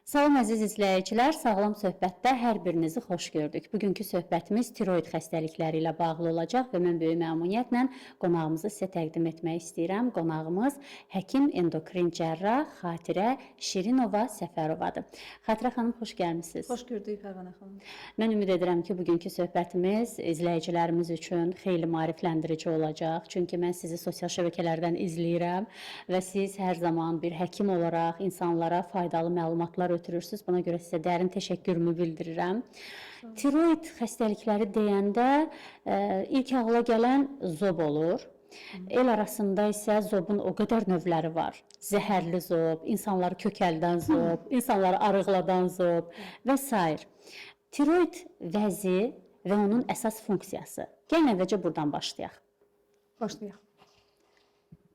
Salam əziz izləyicilər, Sağlam Söhbətdə hər birinizi xoş gördük. Bugünkü söhbətimiz tiroid xəstəlikləri ilə bağlı olacaq və mən böyük məmnuniyyətlə qonağımızı sizə təqdim etmək istəyirəm. Qonağımız həkim endokrin cərrah Xatirə Şirinova Səfərovadır. Xatirə xanım, xoş gəlmisiniz. Xoş gördük Pərvanə xanım. Mən ümid edirəm ki, bugünkü söhbətimiz izləyicilərimiz üçün xeyli maarifləndirici olacaq. Çünki mən sizi sosial şəbəkələrdən izləyirəm və siz hər zaman bir həkim olaraq insanlara faydalı məlumatlar ötürürsünüz. Buna görə sizə dərin təşəkkürümü bildirirəm. Tiroid xəstəlikləri deyəndə ilk ağla gələn zob olur. El arasında isə zobun o qədər növləri var. Zəhərli zob, insanları kökəldən zob, insanları arıqladan zob və s. Tiroid vəzi və onun əsas funksiyası. Gəlin əvvəlcə buradan başlayaq. Başlayaq.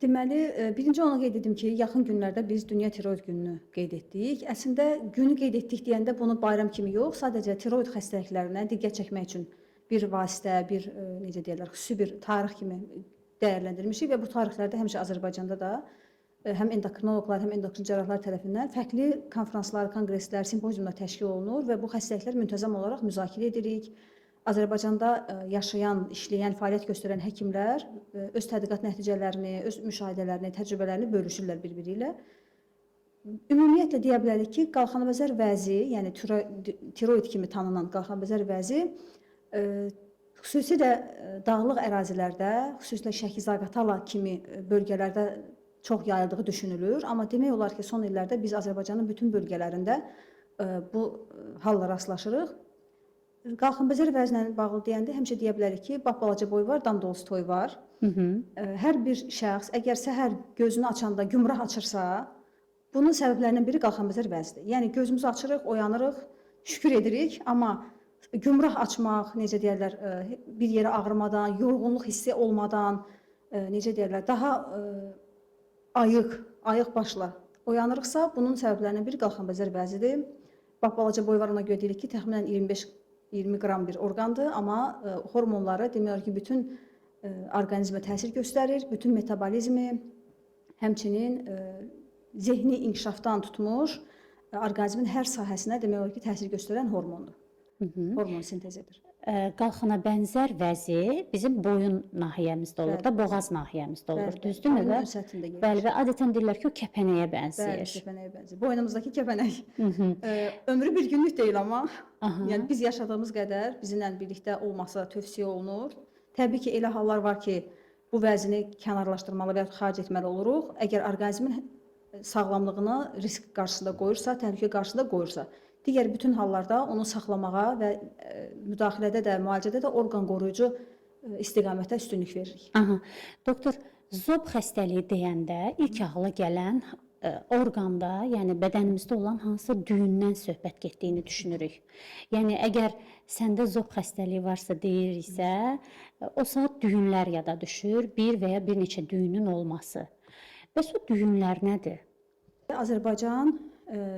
Deməli, birinci onu qeyd edim ki, yaxın günlərdə biz Dünya Tiroid gününü qeyd etdik. Əslində, günü qeyd etdik deyəndə bunu bayram kimi yox, sadəcə tiroid xəstəliklərinə diqqət çəkmək üçün bir vasitə, bir necə deyirlər, xüsusi bir tarix kimi dəyərləndirmişik və bu tarixlərdə həmişə Azərbaycanda da həm endokrinoloqlar, həm endokrin cərrahlar tərəfindən fərqli konfranslar, konqreslər, simpoziumlar təşkil olunur və bu xəstəliklər müntəzəm olaraq müzakirə edirik. Azərbaycanda yaşayan, işləyən, fəaliyyət göstərən həkimlər öz tədqiqat nəticələrini, öz müşahidələrini, təcrübələrini bölüşürlər bir-biri ilə. Ümumiyyətlə deyə bilərik ki, qalxanabəzər vəzi, yəni tiroid kimi tanınan qalxanabəzər vəzi xüsusilə dağlıq ərazilərdə, xüsusilə Şəki-Zaqatala kimi bölgələrdə çox yayıldığı düşünülür. Amma demək olar ki, son illərdə biz Azərbaycanın bütün bölgələrində bu halla rastlaşırıq. Qalxanabəzər vəzinlə bağlı deyəndə həmişə deyə bilərik ki, balaca boy var, dam dolusu toy var. Hər bir şəxs əgər səhər gözünü açanda gümrah açırsa, bunun səbəblərindən biri qalxanabəzər vəzidir. Yəni gözümüzü açırıq, oyanırıq, şükür edirik, amma gümrah açmaq, necə deyirlər, bir yerə ağrımadan, yorğunluq hissi olmadan, necə deyirlər, daha ayıq başla oyanırıqsa, bunun səbəblərindən biri qalxanabəzər vəzidir. Balaca boy var, ona görə deyirik ki, təxminən 25-20 qram bir orqandır, amma hormonları demək ki, bütün orqanizmə təsir göstərir, bütün metabolizmi, həmçinin zehni inkişafdan tutmuş, orqanizmin hər sahəsinə demək olar ki, təsir göstərən hormondur. Hormon sintez edir. Qalxana bənzər vəzi bizim boyun nahiyəmizdə olur da, boğaz nahiyəmizdə olur, düzdürmü? Bəli, və adətən deyirlər ki, o kəpənəyə bənzəyir. Bəli, kəpənəyə bənzəyir. Boynumuzdakı kəpənək. Ömrü bir günlük deyil amma, yəni biz yaşadığımız qədər bizimlə birlikdə olması tövsiyə olunur. Təbii ki, elə hallar var ki, bu vəzini kənarlaşdırmalı və ya xaric etməli oluruq. Əgər orqanizmin sağlamlığını risk qarşısında qoyursa, təhlükə qarşısında qoyursa. Digər bütün hallarda onu saxlamağa və müdaxilədə də, müalicədə də orqan qoruyucu istiqamətə üstünlük veririk. Doktor, zob xəstəliyi deyəndə ilk ağla gələn orqanda, yəni bədənimizdə olan hansı düyündən söhbət getdiyini düşünürük. Yəni əgər səndə zob xəstəliyi varsa deyiriksə, o saat düyünlər yada düşür, bir və ya bir neçə düyünün olması. Bəs o düyünlər nədir? Azərbaycan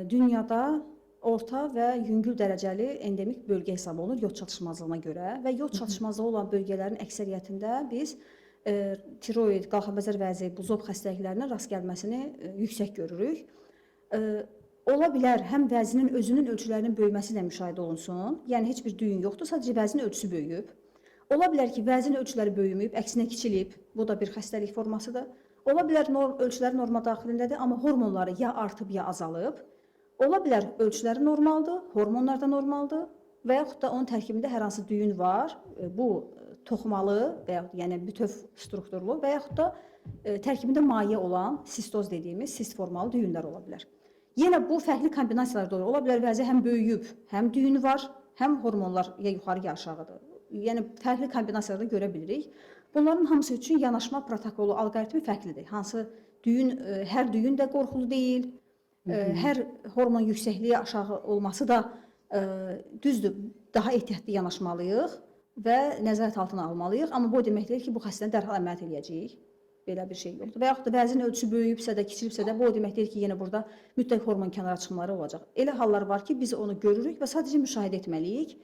dünyada orta və yüngül dərəcəli endemik bölgə hesab olunur yod çatışmazlığına görə və yod çatışmazlığı olan bölgələrin əksəriyyətində biz tiroid, qalxanabəzər vəzi, bu zob xəstəliklərinə rast gəlməsini yüksək görürük. Ola bilər həm vəzinin özünün ölçülərinin böyüməsi ilə müşahidə olunsun, yəni heç bir düyün yoxdur, sadəcə vəzinin ölçüsü böyüyüb. Ola bilər ki, vəzin ölçüləri böyüməyib, əksinə kiçilib, bu da bir xəstəlik formasıdır. Ola bilər ölçüləri norma daxilindədir, amma hormonları ya artıb, ya azalıb. Ola bilər ölçüləri normaldır, hormonlar da normaldır və yaxud da onun tərkibində hər hansı düyün var, bu toxumalı və yaxud yəni bütöv strukturlu və yaxud da tərkibində maye olan sistoz dediyimiz sist formalı düyünlər ola bilər. Yenə bu fərqli kombinasiyalarda olur. Ola bilər vəzi həm böyüyüb, həm düyünü var, həm hormonlar ya yuxarı ya aşağıdır. Yəni fərqli kombinasiyalarda görə bilirik. Bunların hamısı üçün yanaşma protokolu, alqoritmi fərqlidir. Hansı düyün, hər düyün də qorxulu deyil. Hər hormon yüksəkliyi aşağı olması da düzdür, daha ehtiyatlı yanaşmalıyıq və nəzarət altına almalıyıq. Amma bu demək deyil ki, bu xəstəni dərhal əməliyyat eləyəcəyik. Belə bir şey yoxdur. Və yaxud da vəzin ölçüsü böyüyübsə də, kiçilibsə də, bu demək deyil ki, yenə burada mütləq hormon kənara çıxımları olacaq. Elə hallar var ki, biz onu görürük və sadəcə müşahidə etməliyik.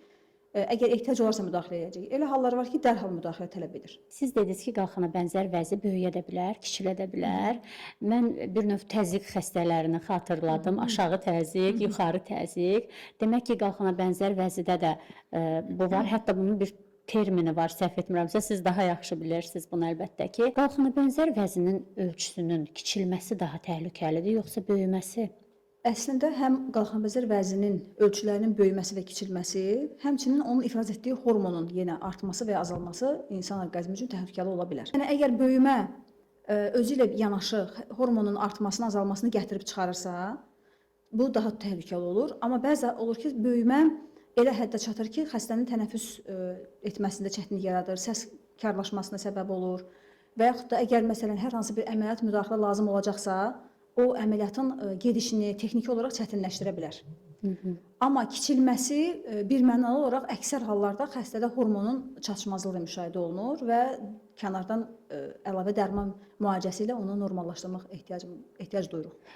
Əgər ehtiyac olarsa müdaxilə edəcək. Elə hallar var ki, dərhal müdaxilə tələb edir. Siz dediniz ki, qalxana bənzər vəzi böyüyə də bilər, kiçilə bilər. Mən bir növ təzyiq xəstələrini xatırladım. Aşağı təzyiq, yuxarı təzyiq. Demək ki, qalxana bənzər vəzidə də bu var. Hətta bunun bir termini var, səhv etmirəmsə, siz daha yaxşı bilirsiniz bunu əlbəttə ki. Qalxana bənzər vəzinin ölçüsünün kiçilməsi daha təhlükəlidir, yoxsa böyüməsi? Əslində həm qalxanabənzər vəzinin ölçülərinin böyüməsi və kiçilməsi, həmçinin onun ifraz etdiyi hormonun yenə artması və ya azalması insan orqanizmi üçün təhlükəli ola bilər. Yəni əgər böyümə özü ilə yanaşı hormonun artmasını, azalmasını gətirib çıxarırsa, bu daha təhlükəli olur. Amma bəzən olur ki, böyümə elə həddə çatır ki, xəstənin tənəffüs etməsində çətinlik yaradır, səs karlaşmasına səbəb olur və yaxud da əgər məsələn hər hansı bir əməliyyat müdaxilə lazım olacaqsa, o əməliyyatın gedişini texniki olaraq çətinləşdirə bilər. Amma kiçilməsi birmənalı olaraq əksər hallarda xəstədə hormonun çatışmazlığı müşahidə olunur və kənardan əlavə dərman müalicəsi ilə onu normallaşdırmaq ehtiyac duyuruq.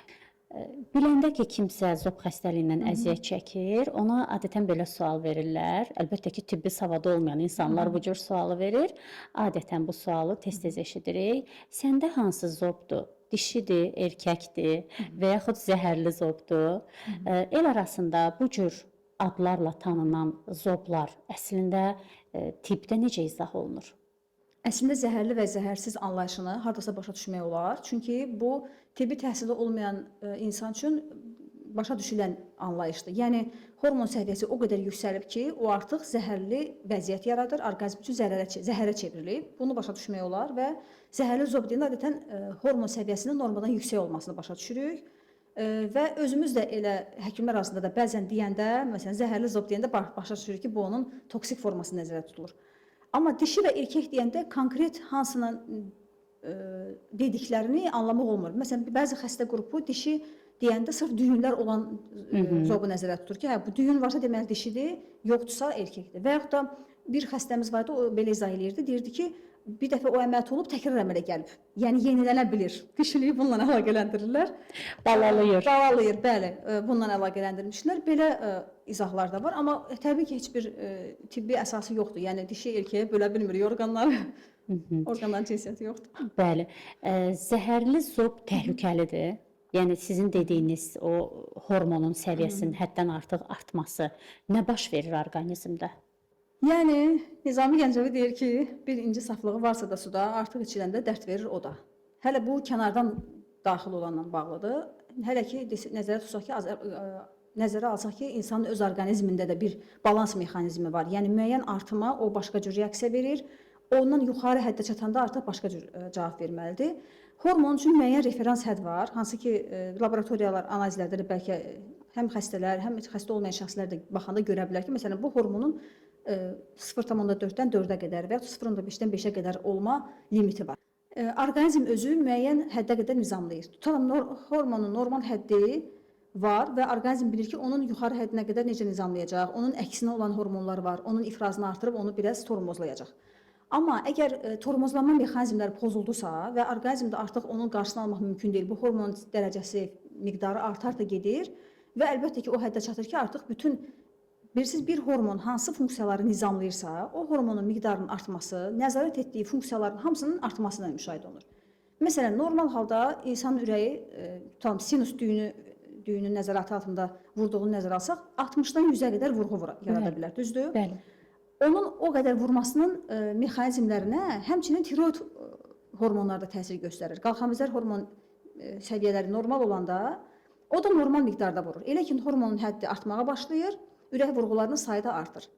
Biləndə ki, kimsə zob xəstəliyindən əziyyət çəkir, ona adətən belə sual verirlər. Əlbəttə ki, tibbi savadı olmayan insanlar bu cür sualı verir. Adətən bu sualı tez-tez eşidirik. Səndə hansı zobdur? Dişidir, erkəkdir və yaxud zəhərli zobdur. El arasında bu cür adlarla tanınan zoblar əslində tibbdə necə izah olunur? Əslində zəhərli və zəhərsiz anlayışını hardasa başa düşmək olar. Çünki bu tibbi təhsili olmayan insan üçün başa düşülən anlayışdır. Yəni hormon səviyyəsi o qədər yüksəlib ki, o artıq zəhərli vəziyyət yaradır, orqanizm üçün zəhərə çevrilib. Bunu başa düşmək olar və zəhərli zob deyəndə adətən hormon səviyyəsinin normadan yüksək olmasını başa düşürük. Və özümüz də elə həkimlər arasında da bəzən deyəndə, məsələn zəhərli zob deyəndə başa düşürük ki, bu onun toksik forması nəzərdə tutulur. Amma dişi və erkək deyəndə konkret hansının dediklərini anlamaq olmur. Məsələn, bəzi xəstə qrupu dişi deyəndə sırf düyünlər olan zobu nəzərdə tutur ki, hə, bu düyün varsa deməli dişidir, yoxdursa erkəkdir. Və yaxud da bir xəstəmiz vardı, o belə izah eləyirdi, deyirdi ki, bir dəfə o əməliyyat olub, təkrar əmələ gəlib. Yəni yenilənə bilir. Dişiliyi bununla əlaqələndirirlər. Balalayır, bəli. Bununla əlaqələndirmişlər. Belə izahlar da var, amma təbii ki, heç bir tibbi əsası yoxdur. Yəni dişi erkəyə bölə bilmir orqanları. Orqanların cinsiyyəti yoxdur. Bəli. Zəhərli zob təhlükəlidir. Yəni sizin dediyiniz o hormonun səviyyəsinin həddən artıq artması nə baş verir orqanizmdə? Yəni Nizami Gəncəvi deyir ki, bir inci saflığı varsa da suda artıq içiləndə dərd verir o da. Hələ bu kənardan daxil olanla bağlıdır. Hələ ki nəzərə alsaq ki, insanın öz orqanizmində də bir balans mexanizmi var. Yəni müəyyən artıma o başqa cür reaksiya verir. Ondan yuxarı həddə çatanda artıq başqa cür cavab verməlidir. Hormon üçün müəyyən referans hədd var, hansı ki laboratoriyalar analizlərdə də bəlkə həm xəstələr, həm xəstə olmayan şəxslər də baxanda görə bilər ki, məsələn bu hormonun 0,4-dən 4-ə qədər və ya 0,5-dən 5-ə qədər olma limiti var. Orqanizm özü müəyyən həddə qədər nizamlayır. Tutalım hormonun normal həddi var və orqanizm bilir ki, onun yuxarı həddinə qədər necə nizamlayacaq, onun əksinə olan hormonlar var, onun ifrazını artırıb onu biraz tormozlayacaq. Amma əgər tormozlanma mexanizmləri pozuldusa və orqanizmdə artıq onun qarşısını almaq mümkün deyil, bu hormonun dərəcəsi, miqdarı artar da gedir və əlbəttə ki, o həddə çatır ki, artıq bütün bilirsiniz, bir hormon hansı funksiyaları nizamlayırsa, o hormonun miqdarının artması, nəzarət etdiyi funksiyaların hamısının artmasına müşahidə olunur. Məsələn, normal halda insanın ürəyi, tutalım, sinus düyünün nəzarəti altında vurduğunu nəzərə alsaq, 60-dan 100-ə qədər vurğu yarada bilər, düzdür? Bəli. Onun o qədər vurmasının mexanizmlərinə həmçinin tiroid hormonları da təsir göstərir. Qalxanabənzər hormon səviyyələri normal olanda, o da normal miqdarda vurur. Elə ki, hormonun həddi artmağa başlayır, ürək vurğularının sayı da artır.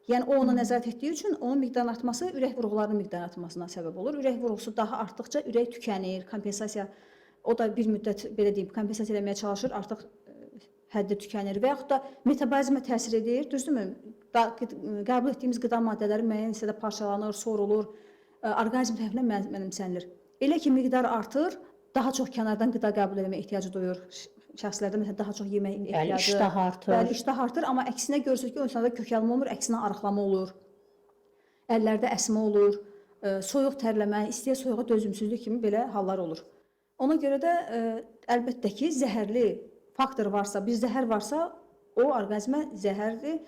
Yəni o ona nəzarət etdiyi üçün onun miqdarının artması ürək vurğularının miqdarının artmasına səbəb olur. Ürək vurğusu daha artdıqca ürək tükənir, kompensasiya, o da bir müddət belə deyim, kompensasiya eləməyə çalışır, artıq həddi tükənir və yaxud da metabolizmə təsir edir, düzdürmü? Qəbul etdiyimiz qida maddələri müəyyən hissədə parçalanır, sorulur, orqanizm tərəfindən mənimsənilir. Elə ki, miqdar artır, daha çox kənardan qida qəbul etməyə ehtiyacı duyur. Şəxslərdə məsələn daha çox yemək ehtiyacı, iştah artır. Bəli, iştah artır, amma əksinə görürsünüz ki, o insanda kökəlmə olmur, əksinə arıqlama olur. Əllərdə əsmə olur, soyuq tərləmə, istiyə soyuğa dözümsüzlük kimi belə hallar olur. Ona görə də əlbəttə ki, zəhərli faktor varsa, bir zəhər varsa, o orqanizmə zəhərdir,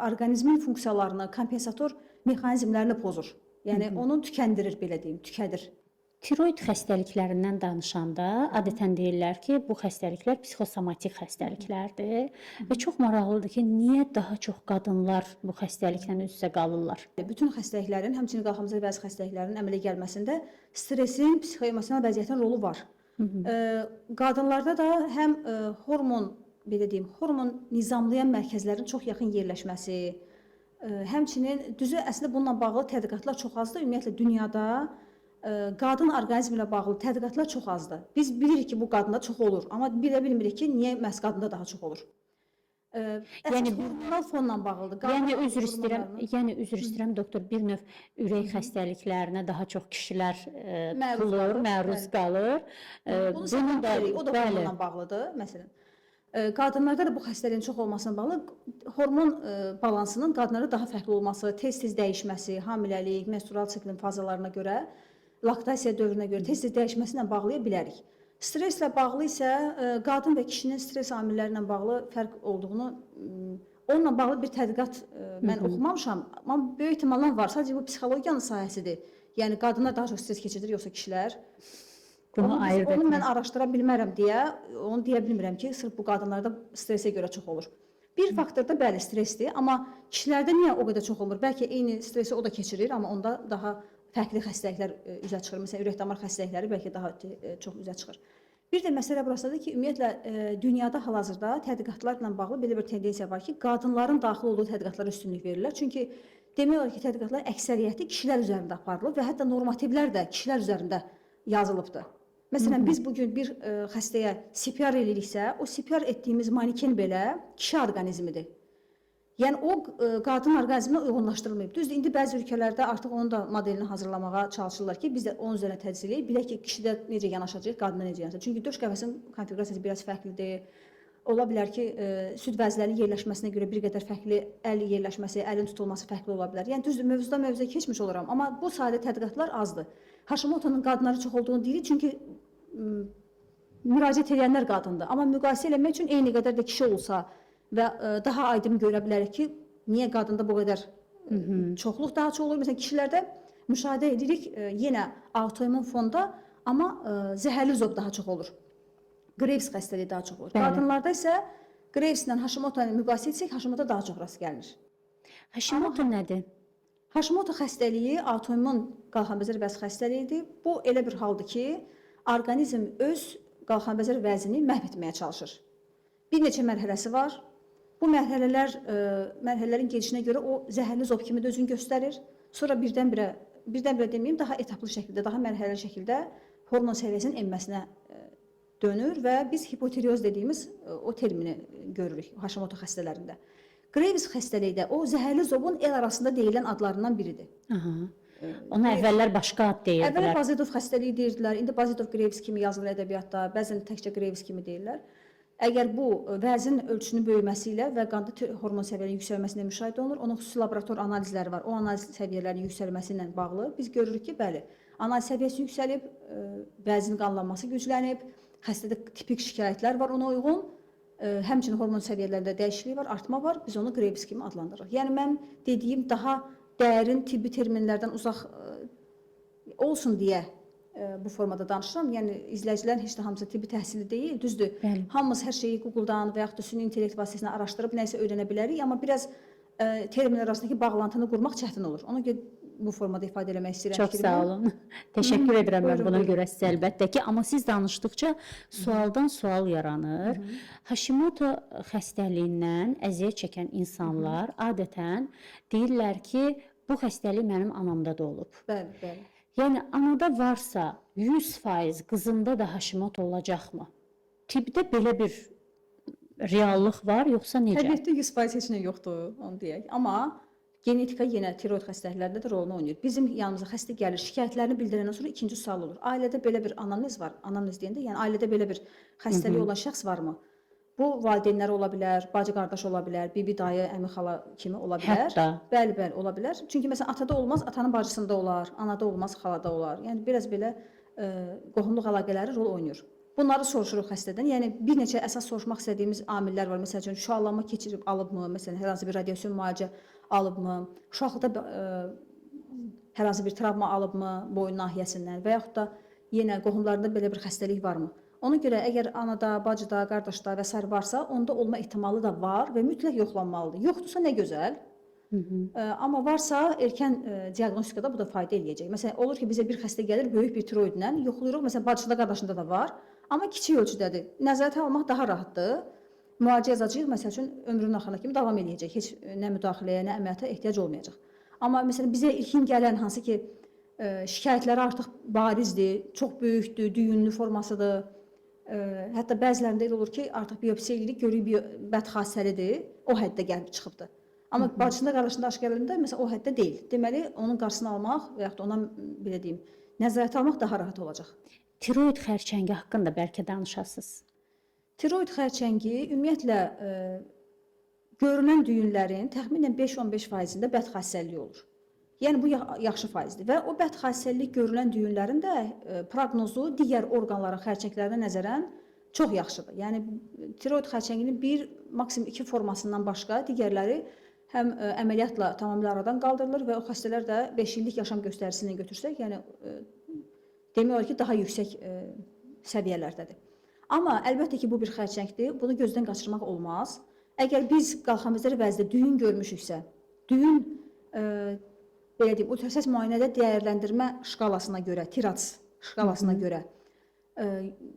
orqanizmin funksiyalarını, kompensator mexanizmlərini pozur. Yəni onu tükəndirir, belə deyim, tükədir. Tiroid xəstəliklərindən danışanda adətən deyirlər ki, bu xəstəliklər psixosomatik xəstəliklərdir və çox maraqlıdır ki, niyə daha çox qadınlar bu xəstəliklə üz-üzə qalırlar? Bütün xəstəliklərin, həmçinin qalxamızda bəzi xəstəliklərin əmələ gəlməsində stresin, psixoemosional vəziyyətin rolu var. Qadınlarda da həm hormon, belə deyim, hormon nizamlayan mərkəzlərin çox yaxın yerləşməsi, həmçinin düzü əslində bununla bağlı tədqiqatlar çox azdır. Ümumiyyətlə dünyada qadın orqanizmi ilə bağlı tədqiqatlar çox azdır. Biz bilirik ki, bu qadında çox olur, amma bilə bilmirik ki, niyə məhz qadında daha çox olur. Yəni hormonal fonla bağlıdır. Yəni üzr istəyirəm doktor, bir növ ürək xəstəliklərinə daha çox kişilər məruz qalır. Bunun da o da hormonla bağlıdır, məsələn. Qadınlarda da bu xəstəliyin çox olmasına bağlı hormon balansının qadınlarda daha fərqli olması, tez-tez dəyişməsi, hamiləlik, menstrual siklin fazalarına görə, laktasiya dövrünə görə tez-tez dəyişməsi ilə bağlaya bilərik. Stresslə bağlı isə qadın və kişinin stres amilləri ilə bağlı fərq olduğunu, onunla bağlı bir tədqiqat mən oxumamışam, amma böyük ehtimalla var. Sadəcə bu psixologiyanın sahəsidir. Yəni qadınlar daha çox stres keçirir, yoxsa kişilər? Onu mən araşdıra bilmərəm deyə, onu deyə bilmirəm ki, sırf bu qadınlarda stresə görə çox olur. Bir faktor da bəli stresdir, amma kişilərdə niyə o qədər çox olmur? Bəlkə eyni stresi o da keçirir, amma onda daha fərqli xəstəliklər üzə çıxır. Məsələn, ürək-damar xəstəlikləri bəlkə daha çox üzə çıxır. Bir də məsələ burasıdır ki, ümumiyyətlə dünyada hal-hazırda tədqiqatlarla bağlı belə bir tendensiya var ki, qadınların daxil olduğu tədqiqatlara üstünlük verirlər. Çünki demək olar ki, tədqiqatlar əksəriyyəti kişilər üzərində aparılıb və hətta normativlər də kişilər üzərində yazılıbdır. Məsələn, biz bugün bir xəstəyə CPR eləyiriksə, o CPR etdiyimiz maniken belə kişi orqanizmidir. Yəni o qadın orqanizminə uyğunlaşdırılmayıb. Düzdür, indi bəzi ölkələrdə artıq onun da modelini hazırlamağa çalışırlar ki, biz də onun üzərinə tədris eləyək, bilək ki, kişidə necə yanaşacaq, qadına necə yanaşacaq. Çünki döş qəfəsinin konfiqurasiyası biraz fərqlidir. Ola bilər ki, süd vəzlərinin yerləşməsinə görə bir qədər fərqli, əl yerləşməsi, əlin tutulması fərqli ola bilər. Yəni düzdür, mövzuya keçmiş oluram, amma bu sayədə tədqiqatlar azdır. Hashimoto'nun qadınları çox olduğunu deyirik, çünki müraciət edənlər qadındır. Amma müqayisə eləmək üçün eyni qədər də kişi olsa və daha aydın görə bilərik ki, niyə qadında bu qədər çoxluq daha çox olur. Məsələn, kişilərdə müşahidə edirik yenə autoimmun fonda, amma zəhərli zob daha çox olur. Graves xəstəliyi daha çox olur. Qadınlarda isə Graves ilə Hashimoto ilə müqayisə etsək, Hashimoto daha çox rast gəlinir. Hashimoto nədir? Hashimoto xəstəliyi autoimmun qalxanbəzər vəzi xəstəliyidir. Bu elə bir haldır ki, orqanizm öz qalxanbəzər vəzini məhv etməyə çalışır. Bir neçə mərhələsi var. Bu mərhələlərin gedişinə görə o zəhərli zob kimi də özünü göstərir. Sonra birdən-birə deməyim, daha etaplı şəkildə, daha mərhələli şəkildə hormon səviyyəsinin enməsinə dönür və biz hipotireoz dediyimiz o termini görürük Hashimoto xəstələrində. Graves xəstəliyi də o zəhərli zobun el arasında deyilən adlarından biridir. Ona əvvəllər başqa ad deyirdilər. Əvvəllər Bazidov xəstəliyi deyirdilər. İndi Bazidov Graves kimi yazılır ədəbiyyatda, bəzən təkcə Graves kimi deyirlər. Əgər bu vəzin ölçüsünün böyüməsi ilə və qanda hormon səviyyələrinin yüksəlməsi ilə müşahidə olunur, onun xüsusi laborator analizləri var. O analiz səviyyələrinin yüksəlməsi ilə bağlı biz görürük ki, bəli, analiz səviyyəsi yüksəlib, vəzin qanlanması güclənib, xəstədə tipik şikayətlər var ona uyğun. Həmçinin hormon səviyyələrində dəyişiklik var, artma var. Biz onu Graves kimi adlandırırıq. Yəni mən dediyim daha dərin tibbi terminlərdən uzaq olsun deyə bu formada danışıram. Yəni izləyicilərin heç də hamısı tibbi təhsili deyil, düzdür. Bəli. Hamımız hər şeyi Google-dan və yaxud da süni intellekt vasitəsilə araşdırıb nəsə öyrənə bilərik, amma biraz terminlər arasındakı bağlantını qurmaq çətin olur. Ona görə bu formada ifadə etmək istəyirəm. Çox sağ olun. Təşəkkür edirəm mən buna görə sizə əlbəttə ki, amma siz danışdıqca sualdan sual yaranır. Hashimoto xəstəliyindən əziyyət çəkən insanlar adətən deyirlər ki, bu xəstəlik mənim anamda da olub. Bəli, bəli. Yəni anada varsa 100% qızında da Hashimoto olacaqmı? Tibbdə belə bir reallıq var, yoxsa necə? Təbiətdə 100% heç nə yoxdur, onu deyək. Amma genetika yenə tiroid xəstəliklərində də rolunu oynayır. Bizim yanımıza xəstə gəlir, şikayətlərini bildirəndən sonra ikinci sual olur. Ailədə belə bir anamnez var. Anamnez deyəndə, yəni ailədə belə bir xəstəlik olan şəxs varmı? Bu valideynlər ola bilər, bacı qardaş ola bilər, bibi dayı, əmi xala kimi ola bilər. Hətta. Bəli, bəli, ola bilər. Çünki məsələn atada olmaz, atanın bacısında olar, anada olmaz, xalada olar. Yəni biraz belə qohumluq əlaqələri rol oynayır. Bunları soruşuruq xəstədən. Yəni bir neçə əsas soruşmaq istədiyimiz amillər var. Məsəl üçün şüalanma keçirib alıbmı? Məsələn, hər hansı bir radiasiyon müalicə alıbmı? Uşaqlıqda hər hansı bir travma alıbmı boyun nahiyəsindən və yaxud da yenə qohumlarında belə bir xəstəlik varmı? Ona görə əgər anada, bacıda, qardaşda və sair varsa, onda olma ehtimalı da var və mütləq yoxlanmalıdır. Yoxdursa nə gözəl. Amma varsa erkən diaqnostikada bu da fayda eləyəcək. Məsələn, olur ki, bizə bir xəstə gəlir böyük bir tiroidlə, yoxlayırıq, məsələn, bacıda, qardaşında da var, amma kiçik ölçüdədir. Nəzarətə almaq daha rahatdır. Müalicə yazacağıq, məsəl üçün ömrünün axırına kimi davam eləyəcək. Heç nə müdaxiləyə, nə əməliyyata ehtiyac olmayacaq. Amma məsələn, bizə ilkin gələn hansı ki, şikayətləri artıq barizdir, çox böyükdür, düyünlü formasıdır. Hətta bəzilərində elə olur ki, artıq biopsiya eləyirik, görürük bədxassəlidir, o həddə gəlib çıxıbdır. Amma bacısında, qardaşında aşkar olanda məsələn o həddə deyil. Deməli, onun qarşısını almaq və yaxud da ona belə deyim, nəzarət almaq daha rahat olacaq. Tiroid xərçəngi haqqında bəlkə danışasınız. Tiroid xərçəngi ümumiyyətlə görülən düyünlərin təxminən 5-15%-də bədxassəllik olur. Yəni bu yaxşı faizdir və o bədxassəllik görülən düyünlərin də proqnozu digər orqanların xərçənglərinə nəzərən çox yaxşıdır. Yəni tiroid xərçənginin bir, maksimum 2 formasından başqa digərləri həm əməliyyatla tamamilə aradan qaldırılır və o xəstələr də 5 illik yaşam göstəricisindən götürsək, yəni demək olar ki, daha yüksək səviyyələrdədir. Amma əlbəttə ki, bu bir xərçəngdir, bunu gözdən qaçırmaq olmaz. Əgər biz qalxamizlər vəzdə düyün görmüşüksə, düyün belə deyim, ultrasəs müayinədə dəyərləndirmə şkalasına görə, TIRADS şkalasına görə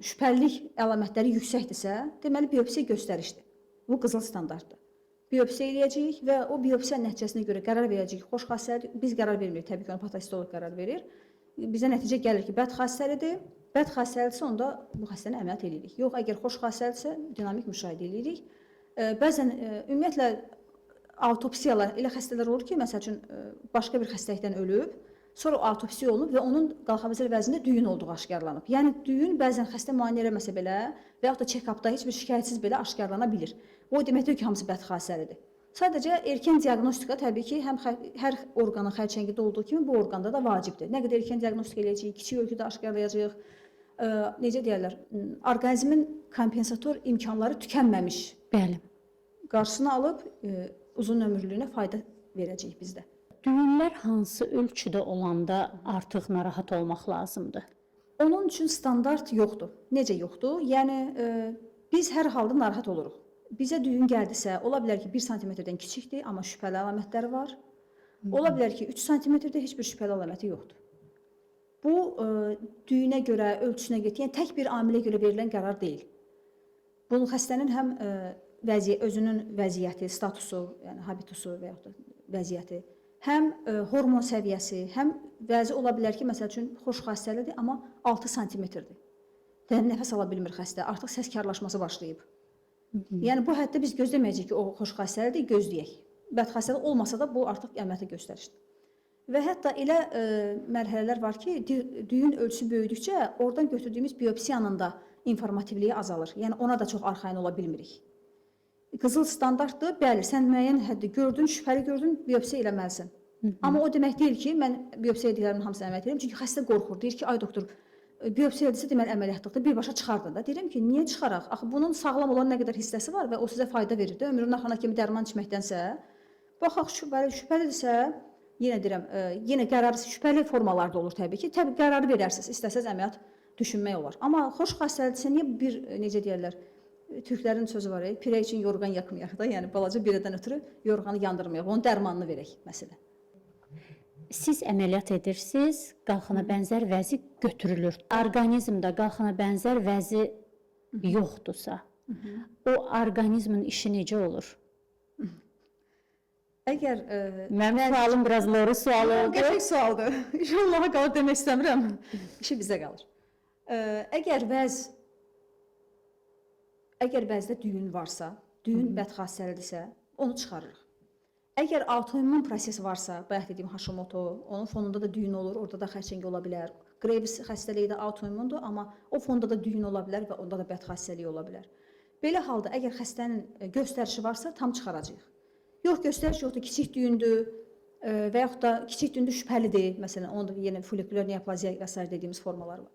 şübhəlilik əlamətləri yüksəkdirsə, deməli biopsiya göstərişdir. Bu qızıl standartdır. Biopsiya eləyəcəyik və o biopsiya nəticəsinə görə qərar verəcəyik. Xoş xassəli, biz qərar vermirik, təbii ki, onu patolog qərar verir. Bizə nəticə gəlir ki, bəd xassəlidir. Bəd xassəlidirsə onda bu xəstəni əməliyyat eləyirik. Yox, əgər xoş xassəlidirsə dinamik müşahidə eləyirik. Bəzən ümumiyyətlə autopsiyalar elə xəstələr olur ki, məsəl üçün başqa bir xəstəlikdən ölüb, sonra autopsiya olunub və onun qalxamizlər vəzində düyün olduğu aşkarlanıb. Yəni düyün bəzən xəstə müayinə eləməsə belə və yaxud da check-upda heç bir şikayətsiz belə aşkarlana bilir. O demək deyil ki, hamısı bədxassəlidir. Sadəcə erkən diaqnostika təbii ki, həm hər orqanın xərçəngidə olduğu kimi bu orqanda da vacibdir. Nə qədər erkən diaqnostika eləyəcəyik, kiçik ölçüdə aşkarlayacağıq. Necə deyirlər, orqanizmin kompensator imkanları tükənməmiş. Bəli. Qarşısını alıb uzun ömürlüyünə fayda verəcək bizdə. Düyünlər hansı ölçüdə olanda artıq narahat olmaq lazımdır? Onun üçün standart yoxdur. Necə yoxdur? Yəni biz hər halda narahat oluruq. Bizə düyün gəldisə, ola bilər ki, 1 sm-dən kiçikdir, amma şübhəli əlamətləri var. Ola bilər ki, 3 sm-də heç bir şübhəli əlaməti yoxdur. Bu düyünə görə, ölçüsünə görə, yəni tək bir amilə görə verilən qərar deyil. Bunun xəstənin həm özünün vəziyyəti, statusu, yəni habitusu və yaxud da vəziyyəti, həm hormon səviyyəsi, həm vəzi ola bilər ki, məsəl üçün xoş xassəlidir, amma 6 sm-dir. Nəfəs ala bilmir xəstə, artıq səs karlaşması başlayıb. Yəni bu həddə biz gözləməyəcəyik ki, o xoş xassəlidir, gözləyək. Bədxassəli olmasa da bu artıq əməliyyata göstərişdir. Və hətta elə mərhələlər var ki, düyün ölçüsü böyüdükcə oradan götürdüyümüz biopsiyanın da informativliyi azalır. Yəni ona da çox arxayın ola bilmirik. Qızıl standartdır, bəli, sən müəyyən həddi gördün, şübhəli gördün, biopsiya eləməlisən. Amma o demək deyil ki, mən biopsiya ediklərimin hamısını əməliyyat edirəm. Çünki xəstə qorxur, deyir ki, ay doktor, biopsiya edirsə deməli əməliyyatlıqdır, birbaşa çıxardın da. Deyirəm ki, niyə çıxaraq? Axı bunun sağlam olan nə qədər hissəsi var və o sizə fayda verir də. Ömrünün axırına kimi dərman içməkdənsə, baxaq şübhəlidirsə, yenə deyirəm, yenə qərar şübhəli formalarda olur təbii ki. Təbii qərarı verərsiniz, istəsəz əməliyyat düşünmək olar. Amma xoş xassəlidirsə niyə bir necə deyirlər? Türklərin sözü var, pirə üçün yorğan yakmayaq da, yəni balaca birədən ötürü yorğanı yandırmayaq, onun dərmanını verək məsələn. Siz əməliyyat edirsiniz, qalxana bənzər vəzi götürülür. Orqanizmdə qalxana bənzər vəzi yoxdursa, o orqanizmin işi necə olur? Əgər Mənim sualım biraz loru sual oldu. Qəşəng sualdır. İnşallah qalır demək istəmirəm. İşi bizə qalır. Əgər vəzdə düyün varsa, düyün bədxassəlidirsə, onu çıxarırıq. Əgər autoimmun proses varsa, bayaq dediyim Hashimoto, onun fonunda da düyün olur, orada da xərçəngi ola bilər. Graves xəstəliyi də autoimmundur, amma o fonda da düyün ola bilər və onda da bədxassəlik ola bilər. Belə halda əgər xəstənin göstərişi varsa, tam çıxaracağıq. Yox, göstəriş yoxdur, kiçik düyündür və yaxud da kiçik düyündür şübhəlidir. Məsələn, onda yenə folikulyar neoplaziya və s. dediyimiz formalar var.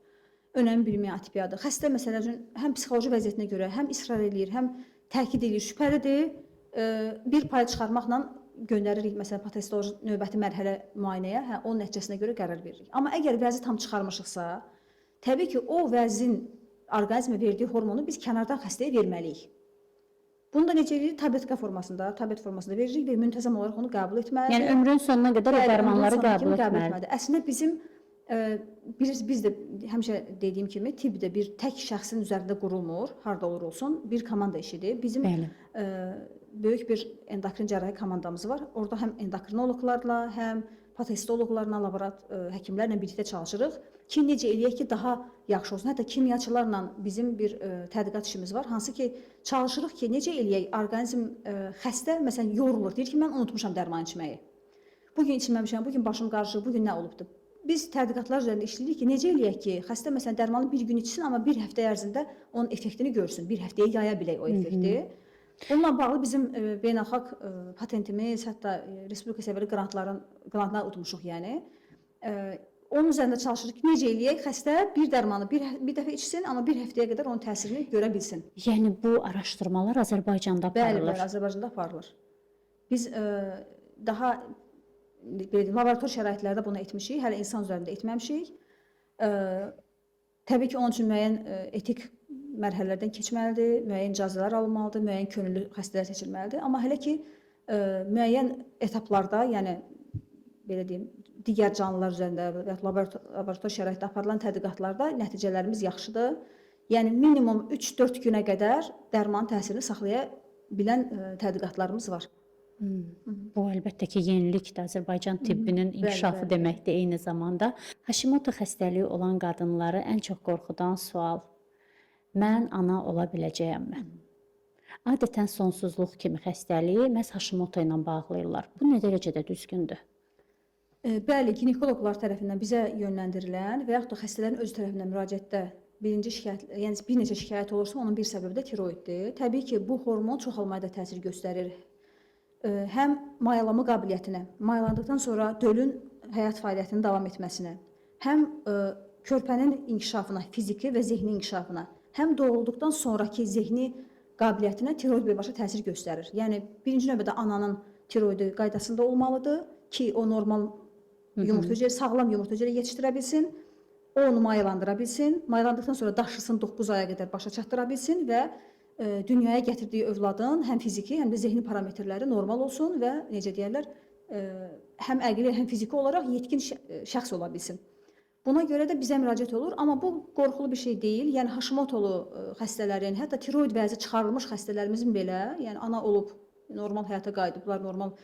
önəmi bilməyən atipiyadır. Xəstə məsələ üçün həm psixoloji vəziyyətinə görə həm israr eləyir, həm təkid eləyir, şübhəlidir. Bir pay çıxarmaqla göndəririk məsələn patoloji növbəti mərhələ müayinəyə, onun nəticəsinə görə qərar veririk. Amma əgər vəzi tam çıxarmışıqsa, təbii ki, o vəzin orqanizmə verdiyi hormonu biz kənardan xəstəyə verməliyik. Bunu da necə edirik? Tabletka formasında, tablet formasında veririk və müntəzəm olaraq onu qəbul etməlidir. Yəni ömrün sonuna qədər o dərmanları qəbul etməlidir. Əslində bizim biz də həmişə dediyim kimi tibb də bir tək şəxsin üzərində qurulmur, harda olur olsun, bir komanda işidir. Bizim böyük bir endokrin cərrahi komandamız var. Orada həm endokrinoloqlarla, həm patoloqlarla, laborator həkimlərlə birlikdə çalışırıq ki, necə eləyək ki, daha yaxşı olsun. Hətta kimyaçılarla bizim bir tədqiqat işimiz var. Hansı ki, çalışırıq ki, necə eləyək orqanizm xəstə məsələn yorulur, deyir ki, mən unutmuşam dərman içməyi. Bu gün içməmişəm, bu gün başım qarışır, bu gün nə olubdu? Biz tədqiqatlar üzərində işləyirik ki, necə eləyək ki, xəstə məsələn dərmanı bir gün içsin, amma bir həftə ərzində onun effektini görsün. Bir həftəyə yaya bilək o effekti. Bununla bağlı bizim beynəlxalq patentimiz, hətta respublika səviyyəli qrantlar utmuşuq yəni. Onun üzərində çalışırıq ki, necə eləyək xəstə bir dərmanı bir dəfə içsin, amma bir həftəyə qədər onun təsirini görə bilsin. Yəni bu araşdırmalar Azərbaycanda aparılır. Bəli, Azərbaycanda aparılır. Biz daha laborator şəraitlərdə bunu etmişik, hələ insan üzərində etməmişik. Təbii ki, onun üçün müəyyən etik mərhələlərdən keçməlidir, müəyyən icazələr alınmalıdır, müəyyən könüllü xəstələr seçilməlidir. Amma hələ ki, müəyyən etaplarda, yəni belə deyim, digər canlılar üzərində və laborator şəraitdə aparılan tədqiqatlarda nəticələrimiz yaxşıdır. Yəni minimum 3-4 günə qədər dərman təsirini saxlaya bilən tədqiqatlarımız var. Bu əlbəttə ki, yenilikdir. Azərbaycan tibbinin inkişafı deməkdir eyni zamanda. Hashimoto xəstəliyi olan qadınları ən çox qorxudan sual: mən ana ola biləcəyəmmi? Adətən sonsuzluq kimi xəstəliyi məhz Hashimoto ilə bağlayırlar. Bu nə dərəcədə düzgündür? Bəli, ginekoloqlar tərəfindən bizə yönləndirilən və yaxud da xəstələrin öz tərəfindən müraciətdə birinci şikayət, yəni bir neçə şikayət olursa, onun bir səbəbi də tiroiddir. Təbii ki, bu hormon çoxalmaya da təsir göstərir. Həm mayalama qabiliyyətinə, mayalandıqdan sonra dölün həyat fəaliyyətinin davam etməsinə, həm körpənin inkişafına, fiziki və zehni inkişafına, həm doğulduqdan sonraki zehni qabiliyyətinə tiroid birbaşa təsir göstərir. Yəni birinci növbədə ananın tiroidi qaydasında olmalıdır ki, o normal yumurta hüceyrə, sağlam yumurta hüceyrə yetişdirə bilsin, o onu mayalandıra bilsin, mayalandıqdan sonra daşısın 9 aya qədər başa çatdıra bilsin və dünyaya gətirdiyi övladın həm fiziki, həm də zehni parametrləri normal olsun və necə deyərlər, həm əqli, həm fiziki olaraq yetkin şəxs ola bilsin. Buna görə də bizə müraciət olur, amma bu qorxulu bir şey deyil. Yəni Hashimotolu xəstələrin, hətta tiroid vəzi çıxarılmış xəstələrimizin belə, yəni ana olub, normal həyata qayıdıblar, normal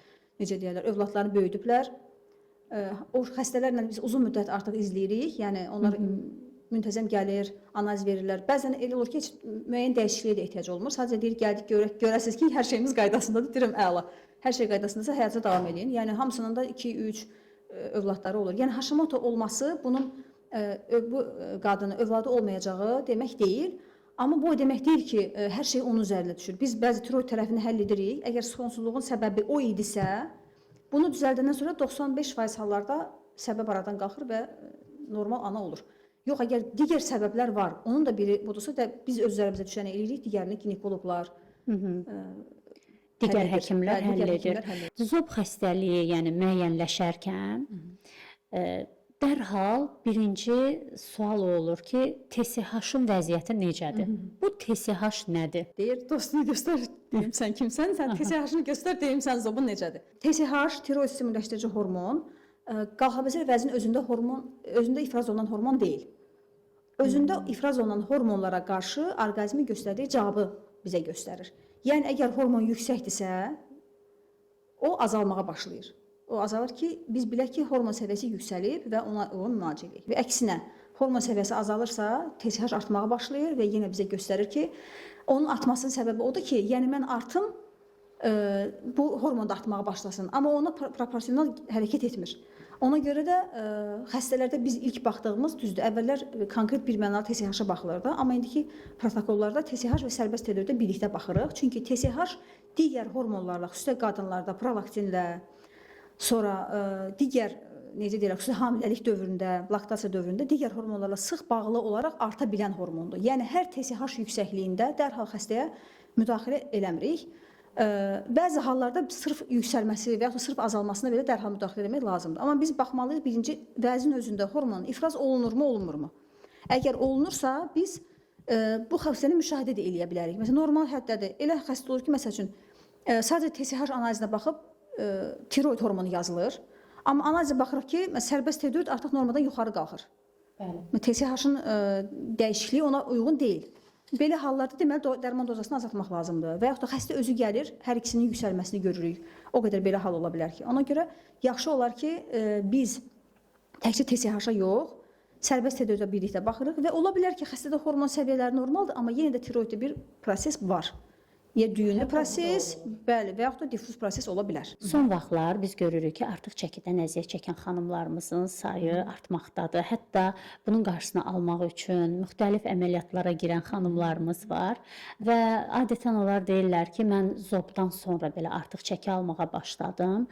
necə deyərlər, övladlarını böyüdüblər. O xəstələrlə biz uzun müddət artıq izləyirik. Yəni onlar müntəzəm gəlir, analiz verirlər. Bəzən elə olur ki, heç müəyyən dəyişikliyə də ehtiyac olmur. Sadəcə deyir, gəldik, görəsiniz ki, hər şeyimiz qaydasındadır. Deyirəm, əla. Hər şey qaydasındadırsa həyata davam edin. Yəni hamısının da 2-3 övladları olur. Yəni Hashimoto olması bunun bu qadının övladı olmayacağı demək deyil. Amma bu demək deyil ki, hər şey onun üzərində düşür. Biz bəzi tiroid tərəfini həll edirik. Əgər sonsuzluğun səbəbi o idisə, bunu düzəldəndən sonra 95% hallarda səbəb aradan qalxır və normal ana olur. Yox, əgər digər səbəblər var, onun da biri budursa da biz öz üzərimizə düşəni eləyirik, digərini ginekoloqlar, digər həkimlər həll edir. Zob xəstəliyi, yəni müəyyənləşərkən dərhal birinci sual olur ki, TSH-ın vəziyyəti necədir? Bu TSH nədir? Deyir, dostunu göstər, deyim sən kimsən, sən TSH-ını göstər, deyim sən zobun necədir? TSH, tiroid stimulləşdirici hormon, qalxabəsir vəzin özündə ifraz olunan hormon deyil. Özündə ifraz olunan hormonlara qarşı orqanizmin göstərdiyi cavabı bizə göstərir. Yəni, əgər hormon yüksəkdirsə, o azalmağa başlayır. O azalır ki, biz bilək ki, hormon səviyyəsi yüksəlib və ona müalicə edirik. Və əksinə, hormon səviyyəsi azalırsa, TSH artmağa başlayır və yenə bizə göstərir ki, onun artmasının səbəbi odur ki, yəni mən artım, bu hormon da artmağa başlasın, amma ona proporsional hərəkət etmir. Ona görə də xəstələrdə biz ilk baxdığımız düzdür. Əvvəllər konkret bir mənalı TSH-a baxılırdı, amma indiki protokollarda TSH və sərbəst terordə birlikdə baxırıq. Çünki TSH digər hormonlarla, xüsusilə qadınlarda prolaktinlə, sonra digər necə deyirlər, xüsusi hamiləlik dövründə, laktasiya dövründə digər hormonlarla sıx bağlı olaraq arta bilən hormondur. Yəni hər TSH yüksəkliyində dərhal xəstəyə müdaxilə eləmirik. Bəzi hallarda sırf yüksəlməsi və ya sırf azalmasına belə dərhal müdaxilə etmək lazımdır. Amma biz baxmalıyıq birinci vəzin özündə hormon ifraz olunurmu, olunmurmu? Əgər olunursa biz bu xəstəni müşahidə də eləyə bilərik. Məsələn, normal həddədir. Elə xəstə olur ki, məsəl üçün sadəcə TSH analizinə baxıb tiroid hormonu yazılır. Amma analizə baxırıq ki, sərbəst T4 artıq normadan yuxarı qalxır. Bəli. TSH-ın dəyişikliyi ona uyğun deyil. Belə hallarda deməli dərman dozasını azaltmaq lazımdır. Və yaxud da xəstə özü gəlir, hər ikisinin yüksəlməsini görürük. O qədər belə hal ola bilər ki. Ona görə yaxşı olar ki, biz təkcə TSH-a yox, sərbəst T4-ə birlikdə baxırıq və ola bilər ki, xəstədə hormon səviyyələri normaldır, amma yenə də tiroiddə bir proses var. Ya düyünlü proses, bəli, və yaxud da diffuz proses ola bilər. Son vaxtlar biz görürük ki, artıq çəkidən əziyyət çəkən xanımlarımızın sayı artmaqdadır. Hətta bunun qarşısını almaq üçün müxtəlif əməliyyatlara girən xanımlarımız var və adətən onlar deyirlər ki, mən zobdan sonra belə artıq çəki almağa başladım.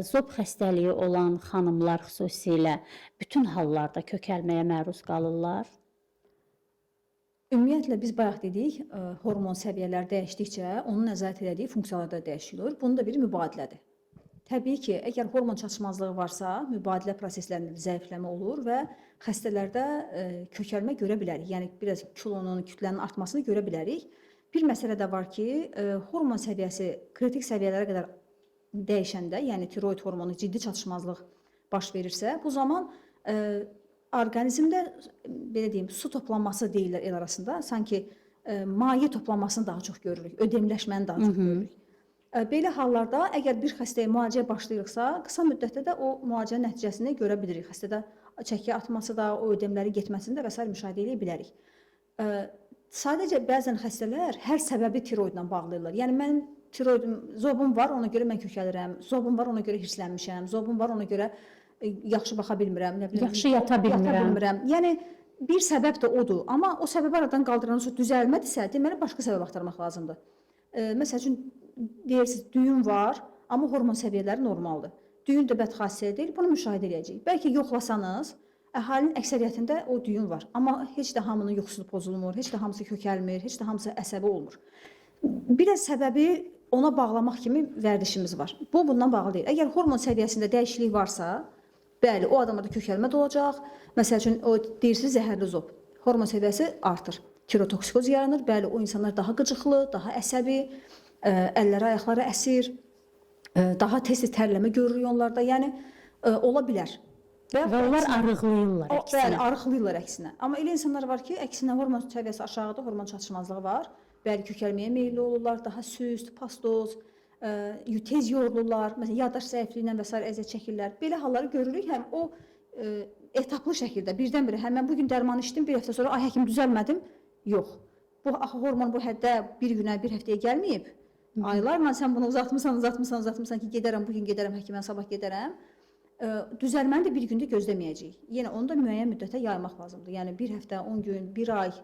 Zob xəstəliyi olan xanımlar xüsusilə bütün hallarda kökəlməyə məruz qalırlar. Ümumiyyətlə biz bayaq dedik, hormon səviyyələri dəyişdikcə onun nəzarət etdiyi funksiyalar da dəyişilir. Bunun da biri mübadilədir. Təbii ki, əgər hormon çatışmazlığı varsa, mübadilə proseslərində zəifləmə olur və xəstələrdə kökəlmə görə bilərik. Yəni biraz kilonun, kütlənin artmasını görə bilərik. Bir məsələ də var ki, hormon səviyyəsi kritik səviyyələrə qədər dəyişəndə, yəni tiroid hormonu ciddi çatışmazlıq baş verirsə, bu zaman orqanizmdə belə deyim, su toplanması deyirlər el arasında, sanki maye toplanmasını daha çox görürük, ödemləşməni daha çox görürük. Belə hallarda əgər bir xəstəyə müalicəyə başlayırıqsa, qısa müddətdə də o müalicənin nəticəsini görə bilirik. Xəstədə çəki atması da, o ödemləri getməsini də və s. müşahidə edə bilərik. Sadəcə bəzən xəstələr hər səbəbi tiroidlə bağlayırlar. Yəni mən tiroidim, zobum var, ona görə mən kökəlirəm, zobum var, ona görə hirslənmişəm, zobum var, ona görə yaxşı baxa bilmirəm, nə bilim, yaxşı yata bilmirəm. Yəni bir səbəb də odur, amma o səbəbi aradan qaldırandan sonra düzəlmədirsə, deməli başqa səbəb axtarmaq lazımdır. Məsəl üçün deyirsiniz, düyün var, amma hormon səviyyələri normaldır. Düyün də bədxassiyyə deyil, bunu müşahidə edəcəyik. Bəlkə yoxlasanız, əhalinin əksəriyyətində o düyün var, amma heç də hamının yuxusu pozulmur, heç də hamısı kökəlmir, heç də hamısı əsəbi olmur. Bir də səbəbi ona bağlamaq kimi vərdişimiz var. Bu bundan bağlı deyil. Əgər hormon səviyyəsində dəyişiklik varsa, bəli, o adamlarda kökəlmə də olacaq. Məsəl üçün, o deyirsiniz, zəhərli zob. Hormon səviyyəsi artır. Tirotoksikoz yaranır. Bəli, o insanlar daha qıcıqlı, daha əsəbi, əlləri, ayaqları əsir, daha tez-tez tərləmə görürük onlarda. Yəni, ola bilər. Və onlar arıqlayırlar əksinə. Bəli, arıqlayırlar əksinə. Amma elə insanlar var ki, əksinə hormon səviyyəsi aşağıda, hormon çatışmazlığı var. Bəli, kökəlməyə meyilli olurlar, daha süst, pastoz, tez yorulurlar, məsələn, yaddaş zəifliyindən və s. əziyyət çəkirlər. Belə halları görürük, həm o etaplı şəkildə birdən-birə, həm mən bugün dərman içdim, bir həftə sonra, ay həkim düzəlmədim, yox. Bu hormon bu həddə bir günə, bir həftəyə gəlməyib. Aylarla sən bunu uzatmısan ki, gedərəm, bugün gedərəm həkimə, sabah gedərəm. Düzəlməni də bir gündə gözləməyəcəyik. Yenə onu da müəyyən müddətə yaymaq lazımdır. Yəni bir həftə, 10 gün, bir ay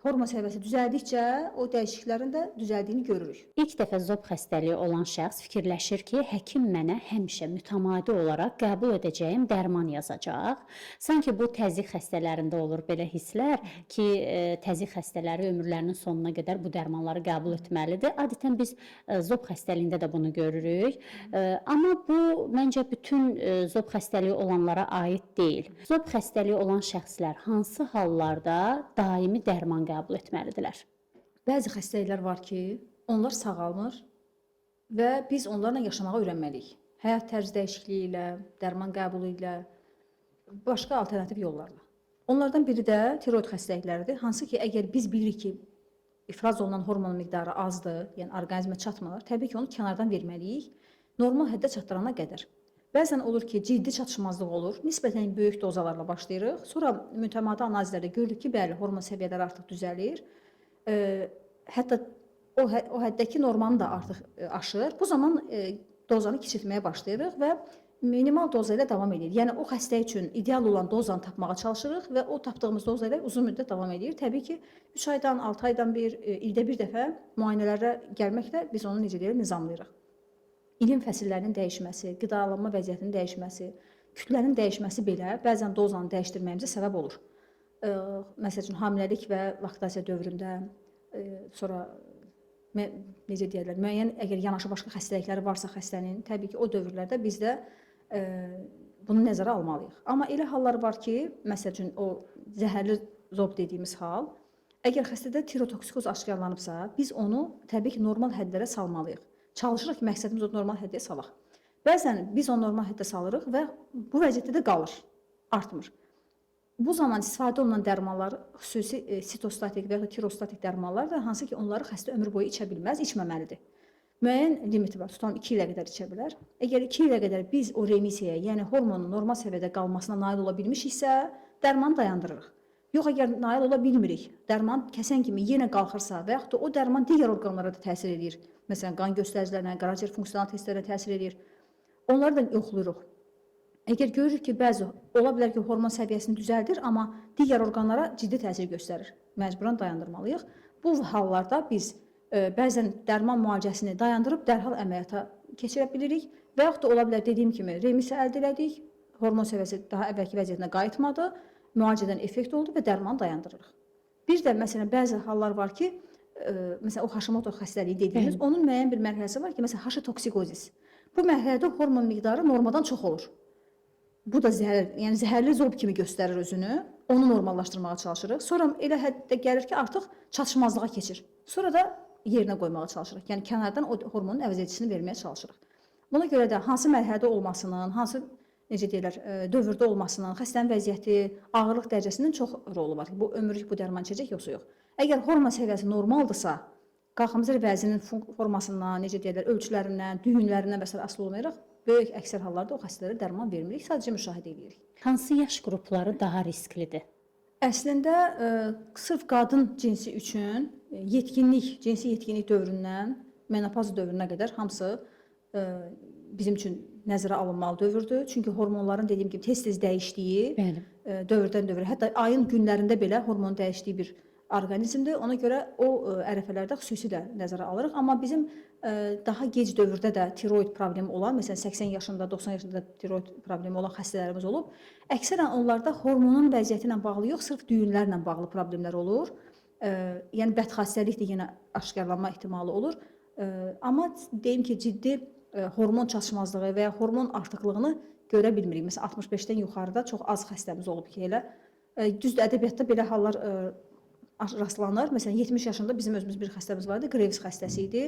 hormon səviyyəsi düzəldikcə o dəyişikliklərin də düzəldiyini görürük. İlk dəfə zob xəstəliyi olan şəxs fikirləşir ki, həkim mənə həmişə mütəmadi olaraq qəbul edəcəyim dərman yazacaq. Sanki bu təzyiq xəstələrində olur belə hisslər ki, təzyiq xəstələri ömürlərinin sonuna qədər bu dərmanları qəbul etməlidir. Adətən biz zob xəstəliyində də bunu görürük. Amma bu məncə bütün zob xəstəliyi olanlara aid deyil. Zob xəstəliyi olan şəxslər hansı hallarda daimi dərman qəbul etməlidirlər? Bəzi xəstəliklər var ki, onlar sağalmır və biz onlarla yaşamağa öyrənməliyik. Həyat tərz dəyişikliyi ilə, dərman qəbulu ilə, başqa alternativ yollarla. Onlardan biri də tiroid xəstəlikləridir. Hansı ki, əgər biz bilirik ki, ifraz olunan hormon miqdarı azdır, yəni orqanizmə çatmır, təbii ki, onu kənardan verməliyik, normal həddə çatdırana qədər. Bəzən olur ki, ciddi çatışmazlıq olur, nisbətən böyük dozalarla başlayırıq, sonra mütəmadi analizlərdə görürük ki, bəli, hormon səviyyələri artıq düzəlir, hətta o həddəki normanı da artıq aşır. Bu zaman dozanı kiçiltməyə başlayırıq və minimal doza ilə davam edir. Yəni, o xəstə üçün ideal olan dozanı tapmağa çalışırıq və o tapdığımız doza ilə uzun müddət davam edir. Təbii ki, 3 aydan, 6 aydan bir, ildə bir dəfə müayinələrə gəlməklə biz onu necə deyək, nizamlayırıq. İlin fəsillərinin dəyişməsi, qidalanma vəziyyətinin dəyişməsi, kütlənin dəyişməsi belə bəzən dozanı dəyişdirməyimizə səbəb olur. Məsəl üçün hamiləlik və laktasiya dövründə, sonra necə deyirlər, müəyyən əgər yanaşı başqa xəstəlikləri varsa xəstənin, təbii ki, o dövrlərdə biz də bunu nəzərə almalıyıq. Amma elə hallar var ki, məsəl üçün o zəhərli zob dediyimiz hal, əgər xəstədə tirotoksikoz aşkarlanıbsa, biz onu təbii ki, normal hədlərə salmalıyıq. Çalışırıq ki, məqsədimiz onu normal həddə salaq. Bəzən biz onu normal həddə salırıq və bu vəziyyətdə də qalır, artmır. Bu zaman istifadə olunan dərmanlar, xüsusi sitostatik və ya tirostatik dərmanlar da hansı ki, onları xəstə ömür boyu içə bilməz, içməməlidir. Müəyyən limiti var, tutalım 2 ilə qədər içə bilər. Əgər 2 ilə qədər biz o remisiyaya, yəni hormonun normal səviyyədə qalmasına nail ola bilmişiksə, dərmanı dayandırırıq. Yox, əgər nail ola bilmirik, dərman kəsən kimi yenə qalxırsa və yaxud da o dərman digər orqanlara da təsir edir. Məsələn, qan göstəricilərinə, qaraciyər funksional testlərə təsir edir. Onları da yoxlayırıq. Əgər görürük ki, bəzi ola bilər ki, hormon səviyyəsini düzəldir, amma digər orqanlara ciddi təsir göstərir. Məcburan dayandırmalıyıq. Bu hallarda biz bəzən dərman müalicəsini dayandırıb dərhal əməliyyata keçirə bilirik və yaxud da ola bilər dediyim kimi remisiya əldə elədik, hormon səviyyəsi daha əvvəlki vəziyyətinə qayıtmadı, müalicədən effekt oldu və dərmanı dayandırırıq. Bir də məsələn bəzi hallar var ki, məsələn o Hashimoto xəstəliyi dediyimiz, onun müəyyən bir mərhələsi var ki, məsələn Hashimotoksikozis. Bu mərhələdə hormon miqdarı normadan çox olur. Bu da yəni zəhərli zob kimi göstərir özünü. Onu normallaşdırmağa çalışırıq. Sonra elə həddə gəlir ki, artıq çatışmazlığa keçir. Sonra da yerinə qoymağa çalışırıq. Yəni kənardan o hormonun əvəzedicisini verməyə çalışırıq. Buna görə də hansı mərhələdə olmasının, hansı necə deyirlər, dövrdə olmasının, xəstənin vəziyyəti, ağırlıq dərəcəsinin çox rolu var. Bu ömürlük bu dərman içəcək yoxsa yox. Əgər hormon səviyyəsi normaldırsa, qalxımızı vəzinin formasından, necə deyirlər, ölçülərindən, düyünlərindən və s. asılı olmayaraq böyük əksər hallarda o xəstələrə dərman vermirik, sadəcə müşahidə edirik. Hansı yaş qrupları daha risklidir? Əslində sırf qadın cinsi üçün cinsi yetkinlik dövründən menopaz dövrünə qədər hamısı bizim üçün nəzərə alınmalı dövrdür. Çünki hormonların dediyim kimi tez-tez dəyişdiyi, dövrdən dövrə, hətta ayın günlərində belə hormon dəyişdiyi bir orqanizmdir. Ona görə o ərəfələrdə xüsusilə nəzərə alırıq. Amma bizim daha gec dövrdə də tiroid problemi olan, məsələn 80 yaşında, 90 yaşında tiroid problemi olan xəstələrimiz olub. Əksərən onlarda hormonun vəziyyəti ilə bağlı yox, sırf düyünlərlə bağlı problemlər olur. Yəni bədxassəlik də yenə aşkarlanma ehtimalı olur. Amma deyim ki, ciddi hormon çatışmazlığı və ya hormon artıqlığını görə bilmirik. Məsələn 65-dən yuxarıda çox az xəstəmiz olub ki, elə düzdür, ədəbiyyatda belə hallar rastlanır. Məsələn 70 yaşında bizim özümüz bir xəstəmiz vardı, Graves xəstəsi idi.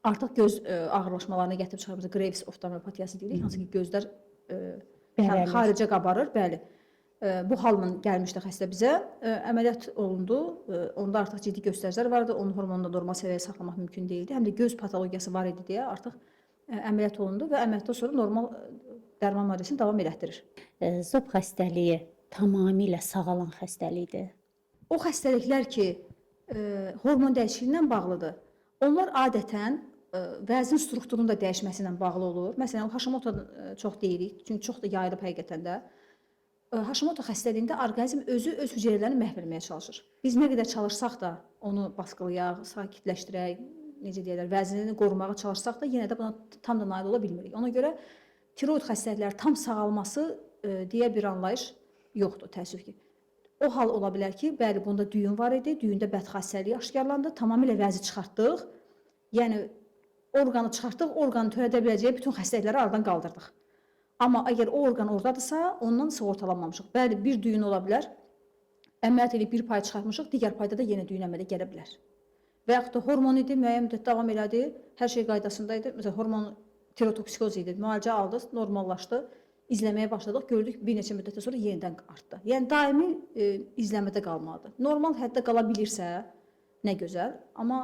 Artıq göz ağırlaşmalarına gətirib çıxarmışdı. Graves oftalmopatiyası deyirik, hansı ki gözlər xaricə qabarır, bəli. Bu halla gəlmişdi xəstə bizə, əməliyyat olundu, onda artıq ciddi göstəricilər vardı, onun hormonunu da normal səviyyəyə saxlamaq mümkün deyildi, həm də göz patologiyası var idi deyə artıq əməliyyat olundu və əməliyyatdan sonra normal dərman müalicəsini davam elətdirir. Zob xəstəliyi tamamilə sağalan xəstəlikdir. O xəstəliklər ki, hormon dəyişikliyindən bağlıdır, onlar adətən vəzin strukturunun da dəyişməsi ilə bağlı olur. Məsələn, Hashimoto çox deyirik, çünki çox da yayılıb həqiqətən də. Hashimoto xəstəliyində orqanizm özü öz hüceyrələrini məhv etməyə çalışır. Biz nə qədər çalışsaq da onu baskılayaq, sakitləşdirək, necə deyirlər, vəzinini qorumağa çalışsaq da yenə də buna tam da nail ola bilmirik. Ona görə tiroid xəstəlikləri tam sağalması deyə bir anlayış yoxdur, təəssüf ki. O hal ola bilər ki, bəli, bunda düyün var idi, düyündə bədxassəlik aşkarlandı, tamamilə vəzi çıxartdıq. Yəni orqanı çıxartdıq, orqanı törədə biləcəyi bütün xəstəlikləri aradan qaldırdıq. Amma əgər o orqan ordadırsa, ondan sığortalanmamışıq. Bəli, bir düyün ola bilər, əməliyyat edib bir pay çıxartmışıq, digər payda da yenə düyün əmələ gələ bilər. Və yaxud da hormon idi, müəyyən müddət davam elədi, hər şey qaydasında idi. Məsələn, hormon tirotoksikoz idi, müalicə aldı, normallaşdı, izləməyə başladıq, gördük bir neçə müddətdən sonra yenidən artdı. Yəni daimi izləmədə qalmalıdır. Normal həddə qala bilirsə, nə gözəl, amma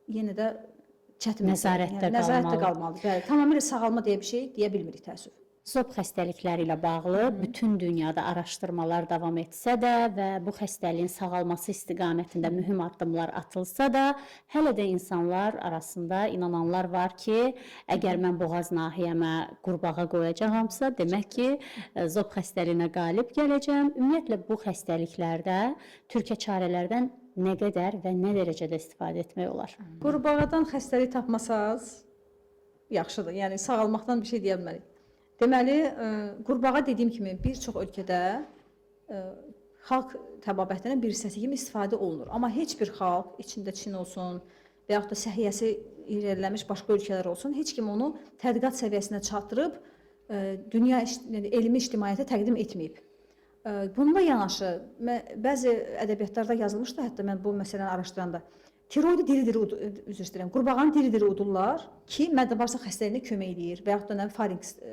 yenə də çətin nəzarətdə qalmalıdır. Bəli, tamamilə sağalma deyə bir şey deyə bilmirik, təəssüf. Zob xəstəlikləri ilə bağlı bütün dünyada araşdırmalar davam etsə də və bu xəstəliyin sağalması istiqamətində mühüm addımlar atılsa da, hələ də insanlar arasında inananlar var ki, əgər mən boğaz nahiyəmə qurbağa qoyacağamsa, demək ki, zob xəstəliyinə qalib gələcəm. Ümumiyyətlə bu xəstəliklərdə türkə çarələrdən nə qədər və nə dərəcədə istifadə etmək olar? Qurbağadan xəstəlik tapmasaz yaxşıdır. Yəni sağalmaqdan bir şey deyə bilmərik. Deməli, qurbağa dediyim kimi bir çox ölkədə xalq təbabətindən bir hissəsi kimi istifadə olunur. Amma heç bir xalq, içində Çin olsun və yaxud da səhiyyəsi irəliləmiş başqa ölkələr olsun, heç kim onu tədqiqat səviyyəsinə çatdırıb dünya elmi ictimaiyyətə təqdim etməyib. Bununla yanaşı, bəzi ədəbiyyatlarda yazılmışdı, hətta mən bu məsələni araşdıranda, tiroidi diri-diri, üzr istəyirəm, qurbağanı diri-diri udurlar ki, mədə-bağırsaq xəstəliyinə kömək eləyir və yaxud da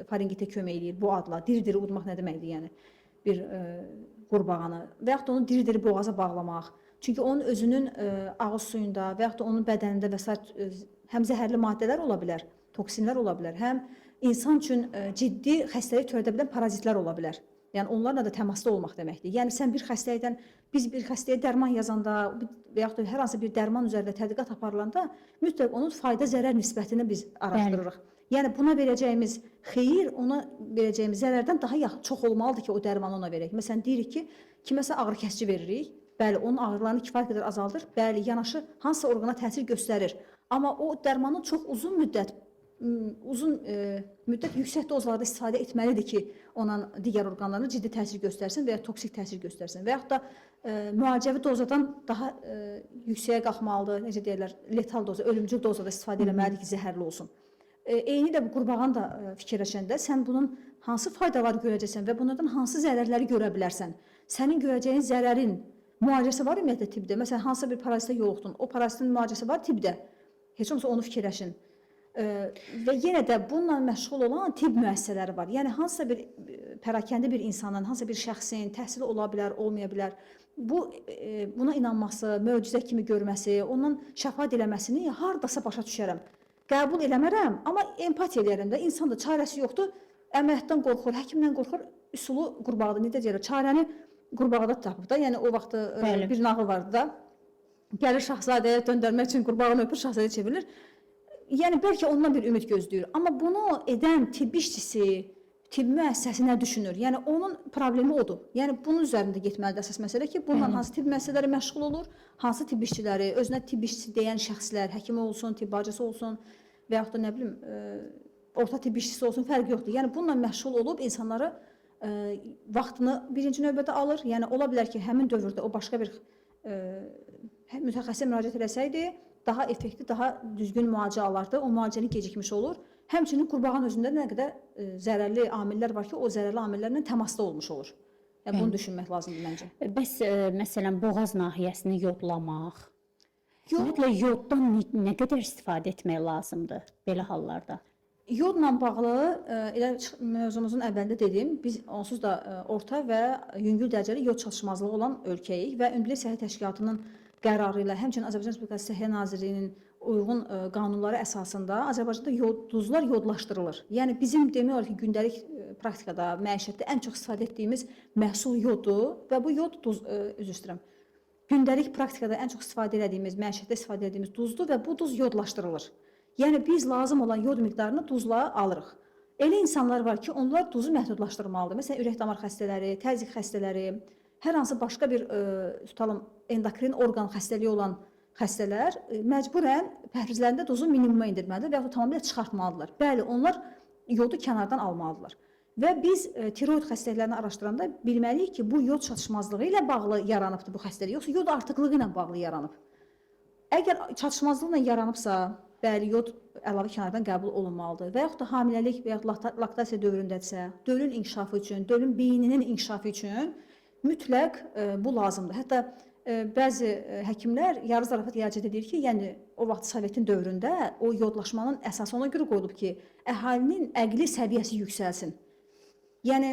faringitə kömək eləyir bu adla. Diri-diri udmaq nə deməkdir, yəni bir qurbağanı və yaxud da onu diri-diri boğaza bağlamaq. Çünki onun özünün ağız suyunda və yaxud da onun bədənində və s. həm zəhərli maddələr ola bilər, toksinlər ola bilər, həm insan üçün ciddi xəstəlik törədə bilən parazitlər ola bilər. Yəni onlarla da təmasda olmaq deməkdir. Yəni sən bir xəstəlikdən, biz bir xəstəyə dərman yazanda və yaxud da hər hansı bir dərman üzərində tədqiqat aparılanda mütləq onun fayda-zərər nisbətini biz araşdırırıq. Yəni buna verəcəyimiz xeyir, ona verəcəyimiz zərərdən daha çox olmalıdır ki, o dərmanı ona verək. Məsələn, deyirik ki, kiməsə ağrı kəsici veririk. Bəli, onun ağrılarını kifayət qədər azaldır. Bəli, yanaşı hansısa orqana təsir göstərir. Amma o dərmanın çox uzun müddət yüksək dozlarda istifadə etməlidir ki, ona digər orqanlarına ciddi təsir göstərsin və ya toksik təsir göstərsin. Və yaxud da müalicəvi dozadan daha yüksəyə qalxmalıdır, necə deyirlər, letal doza, ölümcül dozada istifadə etməlidir ki, zəhərli olsun. Eyni də bu qurbağanı da fikirləşəndə sən bunun hansı faydaları görəcəksən və bunlardan hansı zərərləri görə bilərsən. Sənin görəcəyin zərərin müalicəsi var ümumiyyətlə tibbdə. Məsələn, hansısa bir parazitə yoluxdun, o parazitin müalicəsi var tibbdə. Heç olmasa onu fikirləşin. Və yenə də bununla məşğul olan tibb müəssisələri var. Yəni hansısa bir pərakəndə bir insanın, hansısa bir şəxsin təhsili ola bilər, olmaya bilər. Buna inanması, möcüzə kimi görməsi, onun şəfa diləməsini hardasa başa düşərəm. Qəbul eləmərəm, amma empatiya eləyərəm də. İnsan da çarəsi yoxdur, əməliyyatdan qorxur, həkimdən qorxur, üsulu qurbağadır. Necə deyirlər, çarəni qurbağada tapıb da. Yəni o vaxt bir nağıl vardı da. Gəlir şahzadəyə döndərmək üçün qurbağanı öpür, şahzadə çevrilir. Yəni bəlkə ondan bir ümid gözləyir. Amma bunu edən tibb işçisi, tibb müəssisəsi nə düşünür? Yəni onun problemi odur. Yəni bunun üzərində getməlidir əsas məsələ ki, bununla hansı tibb müəssisələri məşğul olur, hansı tibb işçiləri, özünə tibb işçisi deyən şəxslər, həkim olsun, tibb bacısı olsun və yaxud da nə bilim, orta tibb işçisi olsun, fərqi yoxdur. Yəni bununla məşğul olub insanları vaxtını birinci növbədə alır. Yəni ola bilər ki, həmin dövrdə o başqa bir mütəxəssisə müraciət eləsəydi, daha effektiv, daha düzgün müalicə alardı. O müalicəni gecikmiş olur. Həmçinin qurbağanın özündə nə qədər zərərli amillər var ki, o zərərli amillərlə təmasda olmuş olur. Yəni bunu düşünmək lazımdır məncə. Bəs məsələn boğaz nahiyəsini yodlamaq. Ümumiyyətlə yoddan nə qədər istifadə etmək lazımdır belə hallarda? Yodla bağlı elə mövzumuzun əvvəlində dedim, biz onsuz da orta və yüngül dərəcəli yod çatışmazlığı olan ölkəyik və Ümumdünya Səhiyyə Təşkilatının qərarı ilə, həmçinin Azərbaycan Respublikası Səhiyyə Nazirliyinin uyğun qanunları əsasında Azərbaycanda duzlar yodlaşdırılır. Yəni bizim demək olar ki, gündəlik praktikada, məişətdə ən çox istifadə etdiyimiz məhsul yoddur və bu yod üzr istəyirəm. Gündəlik praktikada ən çox istifadə etdiyimiz, məişətdə istifadə etdiyimiz duzdur və bu duz yodlaşdırılır. Yəni biz lazım olan yod miqdarını duzla alırıq. Elə insanlar var ki, onlar duzu məhdudlaşdırmalıdır. Məsələn, ürək-damar xəstələri, təzyiq xəstələri, hər hansı başqa bir tutalım endokrin orqan xəstəliyi olan xəstələr məcburən pəhrizlərində duzu minimuma endirməlidir və yaxud tamamilə çıxartmalıdırlar. Bəli, onlar yodu kənardan almalıdırlar. Və biz tiroid xəstəliklərini araşdıranda bilməliyik ki, bu yod çatışmazlığı ilə bağlı yaranıbdır bu xəstəlik, yoxsa yod artıqlığı ilə bağlı yaranıb. Əgər çatışmazlıqla yaranıbsa, bəli, yod əlavə kənardan qəbul olunmalıdır və yaxud da hamiləlik və yaxud laktasiya dövründədirsə, dölün inkişafı üçün, dölün beyninin inkişafı üçün mütləq bu lazımdır. Hətta bəzi həkimlər yarı zarafat müraciət edir ki, yəni o vaxt Sovetin dövründə o yodlaşmanın əsası ona görə qoyulub ki, əhalinin əqli səviyyəsi yüksəlsin. Yəni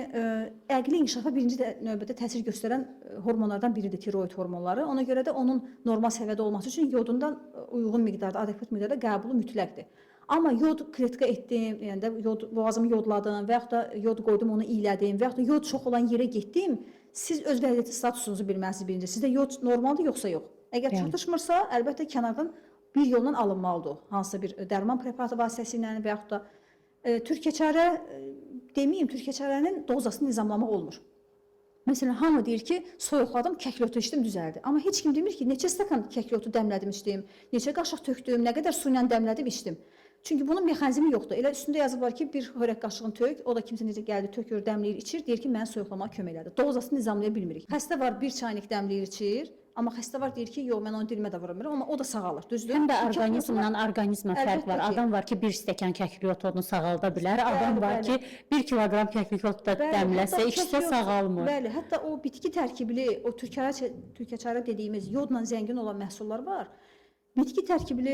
əqli inkişafa birinci növbədə təsir göstərən hormonlardan biridir tiroid hormonları. Ona görə də onun normal səviyyədə olması üçün yodundan uyğun miqdarda, adekvat miqdarda qəbulu mütləqdir. Amma yod kritika etdim, yəni də boğazımı yodladım və yaxud da yod qoydum, onu iylədim və yaxud da yod çox olan yerə getdim, siz öz vəziyyəti statusunuzu bilməlisiniz birinci. Sizdə yod normaldır yoxsa yox? Əgər çatışmırsa, əlbəttə kənardan bir yolla alınmalıdır o. Hansısa bir dərman preparatı vasitəsilə və yaxud da türkəçarə deməyim, türkəçarənin dozasını nizamlamaq olmur. Məsələn, hamı deyir ki, soyuqladım, kəklotu içdim, düzəldi. Amma heç kim demir ki, neçə stəkan kəklotu dəmlədim, içdim, neçə qaşıq tökdüm, nə qədər su ilə dəmlədim, içdim. Çünki bunun mexanizmi yoxdur. Elə üstündə yazıblar ki, bir xörək qaşığını tök, o da kimsə necə gəldi, tökür, dəmləyir, içir, deyir ki, mənə soyuqlamağa kömək elədi. Dozasını nizamlaya bilmirik. Xəstə var, bir çaynik dəmləyir, içir, amma xəstə var deyir ki, yox, mən onu dilimə də vura bilmirəm, amma o da sağalır, düzdür? Həm də orqanizmlə orqanizmə fərq var. Adam var ki, 1 stəkan kəklik otunu sağalda bilər. Adam var ki, 1 kiloqram kəklik otu da dəmləsə, içsə sağalmır. Bəli, hətta o bitki tərkibli, o türkəçarə dediyimiz yodla zəngin olan məhsullar var. Bitki tərkibli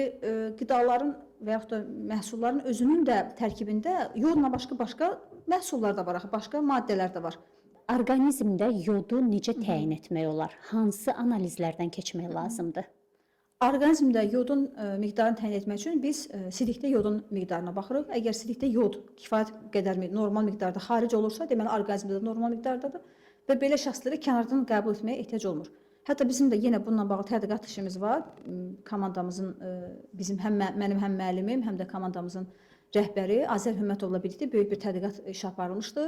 qidaların və yaxud da məhsulların özünün də tərkibində yodla başqa məhsullar da var, başqa maddələr də var. Orqanizmdə yodu necə təyin etmək olar? Hansı analizlərdən keçmək lazımdır? Orqanizmdə yodun miqdarını təyin etmək üçün biz sidikdə yodun miqdarına baxırıq. Əgər sidikdə yod kifayət qədər normal miqdarda xaric olursa, deməli orqanizmdə də normal miqdardadır və belə şəxsləri kənardan qəbul etməyə ehtiyac olmur. Hətta bizim də yenə bununla bağlı tədqiqat işimiz var. Komandamızın, bizim mənim həm müəllimim, həm də komandamızın rəhbəri Azər Hümmətovla birlikdə böyük bir tədqiqat işi aparılmışdı.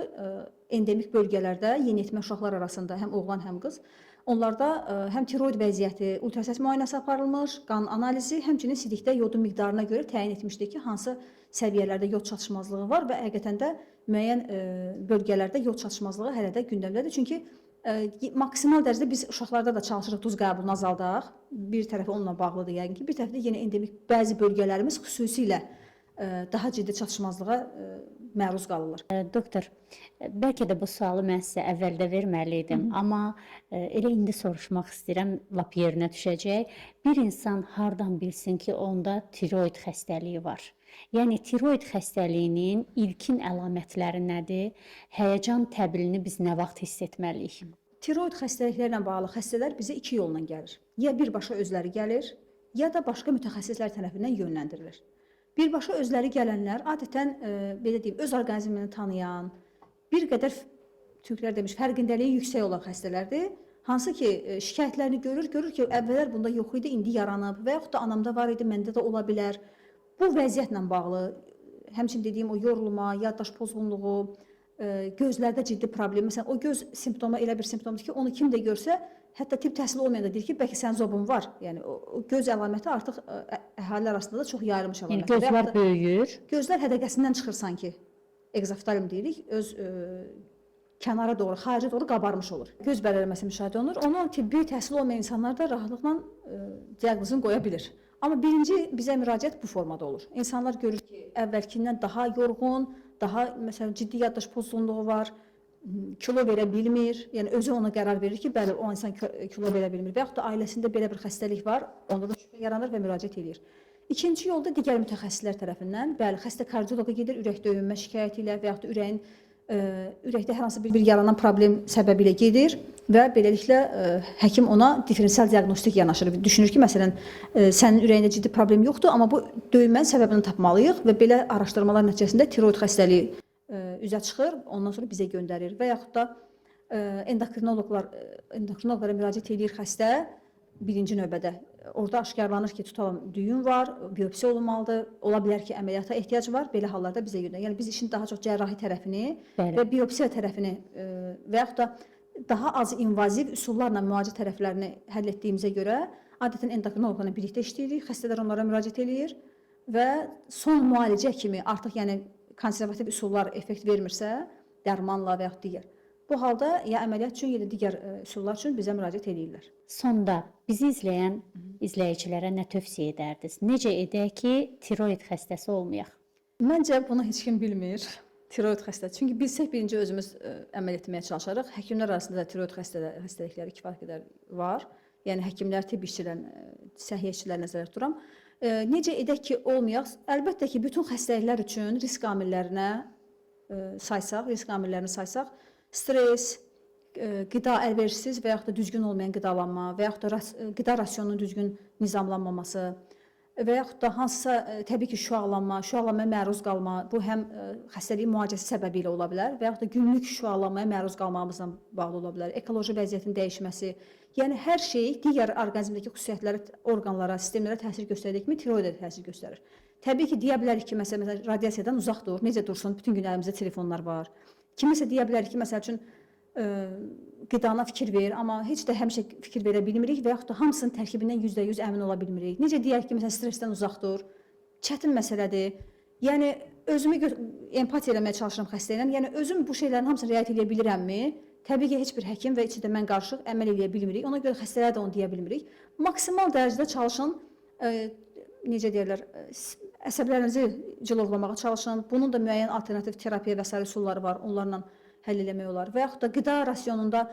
Endemik bölgələrdə yeniyetmə uşaqlar arasında həm oğlan, həm qız. Onlarda həm tiroid vəziyyəti, ultrasəs müayinəsi aparılmış, qan analizi, həmçinin sidikdə yodun miqdarına görə təyin etmişdi ki, hansı səviyyələrdə yod çatışmazlığı var və həqiqətən də müəyyən bölgələrdə yod çatışmazlığı hələ də gündəmdədir. Çünki maksimal dərəcədə biz uşaqlarda da çalışırıq duz qəbulunu azaldaq. Bir tərəfi onunla bağlıdır yəqin ki, bir tərəfdə yenə endemik bəzi bölgələrimiz xüsusilə daha ciddi çatışmazlığa məruz qalırlar. Doktor, bəlkə də bu sualı mən sizə əvvəldə verməli idim, amma elə indi soruşmaq istəyirəm, lap yerinə düşəcək. Bir insan hardan bilsin ki, onda tiroid xəstəliyi var? Yəni tiroid xəstəliyinin ilkin əlamətləri nədir? Həyəcan təbilini biz nə vaxt hiss etməliyik? Tiroid xəstəliklərlə bağlı xəstələr bizə iki yolla gəlir. Ya birbaşa özləri gəlir, ya da başqa mütəxəssislər tərəfindən yönləndirilir. Birbaşa özləri gələnlər adətən belə deyim, öz orqanizmini tanıyan, bir qədər türklər demiş, fərqindəliyi yüksək olan xəstələrdir. Hansı ki, şikayətlərini görür ki, əvvəllər bunda yox idi, indi yaranıb və yaxud da anamda var idi, məndə də ola bilər. Bu vəziyyətlə bağlı, həmçinin dediyim o yorulma, yaddaş pozğunluğu, gözlərdə ciddi problem. Məsələn, o göz simptomu elə bir simptomdur ki, onu kim də görsə, hətta tibb təhsili olmayanda deyir ki, bəlkə sənin zobun var. Yəni o göz əlaməti artıq əhali arasında da çox yayılmış əlamətdir. Yəni gözlər böyüyür. Gözlər hədəqəsindən çıxır sanki. Egzoftalm deyirik, öz kənara doğru, xaricə doğru qabarmış olur. Göz bərələməsi müşahidə olunur. Onu tibbi təhsil olmayan insanlar da rahatlıqla diaqnozunu qoya bilir. Amma birinci bizə müraciət bu formada olur. İnsanlar görür ki, əvvəlkindən daha yorğun, daha məsələn ciddi yaddaş pozğunluğu var, kilo verə bilmir. Yəni özü ona qərar verir ki, bəli, o insan kilo verə bilmir və yaxud da ailəsində belə bir xəstəlik var, onda da şübhə yaranır və müraciət edir. İkinci yolda digər mütəxəssislər tərəfindən, bəli, xəstə kardioloqa gedir, ürək döyünmə şikayəti ilə və yaxud da ürəkdə hər hansı bir yaranan problem səbəbilə gedir və beləliklə həkim ona diferensial diaqnostik yanaşır. Düşünür ki, məsələn, sənin ürəyində ciddi problem yoxdur, amma bu döyünmənin səbəbini tapmalıyıq və belə araşdırmalar nəticəsində tiroid xəstəliyi üzə çıxır, ondan sonra bizə göndərir və yaxud da endokrinoloqlara müraciət edir xəstə birinci növbədə. Orada aşkarlanır ki, tutalım düyün var, biopsiya olunmalıdır, ola bilər ki, əməliyyata ehtiyac var, belə hallarda bizə göndərir. Yəni biz işin daha çox cərrahi tərəfini və biopsiya tərəfini və yaxud da daha az invaziv üsullarla müalicə tərəflərini həll etdiyimizə görə adətən endokrinoloqlarla birlikdə işləyirik, xəstələr onlara müraciət edir və son müalicə kimi artıq yəni konservativ üsullar effekt vermirsə, dərmanla və yaxud digər. Bu halda ya əməliyyat üçün, ya da digər üsullar üçün bizə müraciət edirlər. Sonda bizi izləyən izləyicilərə nə tövsiyə edərdiniz? Necə edək ki, tiroid xəstəsi olmayaq? Məncə bunu heç kim bilmir. Tiroid xəstəsi. Çünki bilsək birinci özümüz əməl etməyə çalışarıq. Həkimlər arasında da tiroid xəstəlikləri kifayət qədər var. Yəni həkimlər, tibb işçiləri, səhiyyə işçiləri nəzərdə tuturam. Necə edək ki, olmayaq? Əlbəttə ki, bütün xəstəliklər üçün risk amillərini saysaq, stress, qida əlverişsiz və yaxud da düzgün olmayan qidalanma və yaxud da qida rasionunun düzgün nizamlanmaması və yaxud da hansısa təbii ki, şüalanmaya məruz qalma, bu həm xəstəliyin müalicəsi səbəbi ilə ola bilər və yaxud da günlük şüalanmaya məruz qalmamızla bağlı ola bilər. Ekoloji vəziyyətin dəyişməsi, yəni hər şey digər orqanizmdəki xüsusiyyətləri, orqanlara, sistemlərə təsir göstərdiyi kimi tiroidə də təsir göstərir. Təbii ki, deyə bilərik ki, məsələn, radiasiyadan uzaq dur, necə dursun, bütün gün əlimizdə telefonlar var. Kimisə deyə bilərik ki, məsəl üçün qidana fikir ver, amma heç də həmişə fikir verə bilmirik və yaxud da hamısının tərkibindən %100 əmin ola bilmirik. Necə deyək ki, məsələn, stressdən uzaq dur, çətin məsələdir. Yəni özümü empatiya eləməyə çalışıram xəstə ilə. Yəni özüm bu şeylərin hamısını riayət edə bilirəmmi? Təbii ki, heç bir həkim və içində mən qarışıq əməl edə bilmirik. Ona görə xəstələrə də onu deyə bilmirik. Maksimal dərəcədə çalışın, necə deyirlər, əsəblərinizi cilovlamağa çalışın. Bunun da müəyyən alternativ terapiya və sair üsulları var. Onlarla həll eləmək olar. Və yaxud da qida rasionunda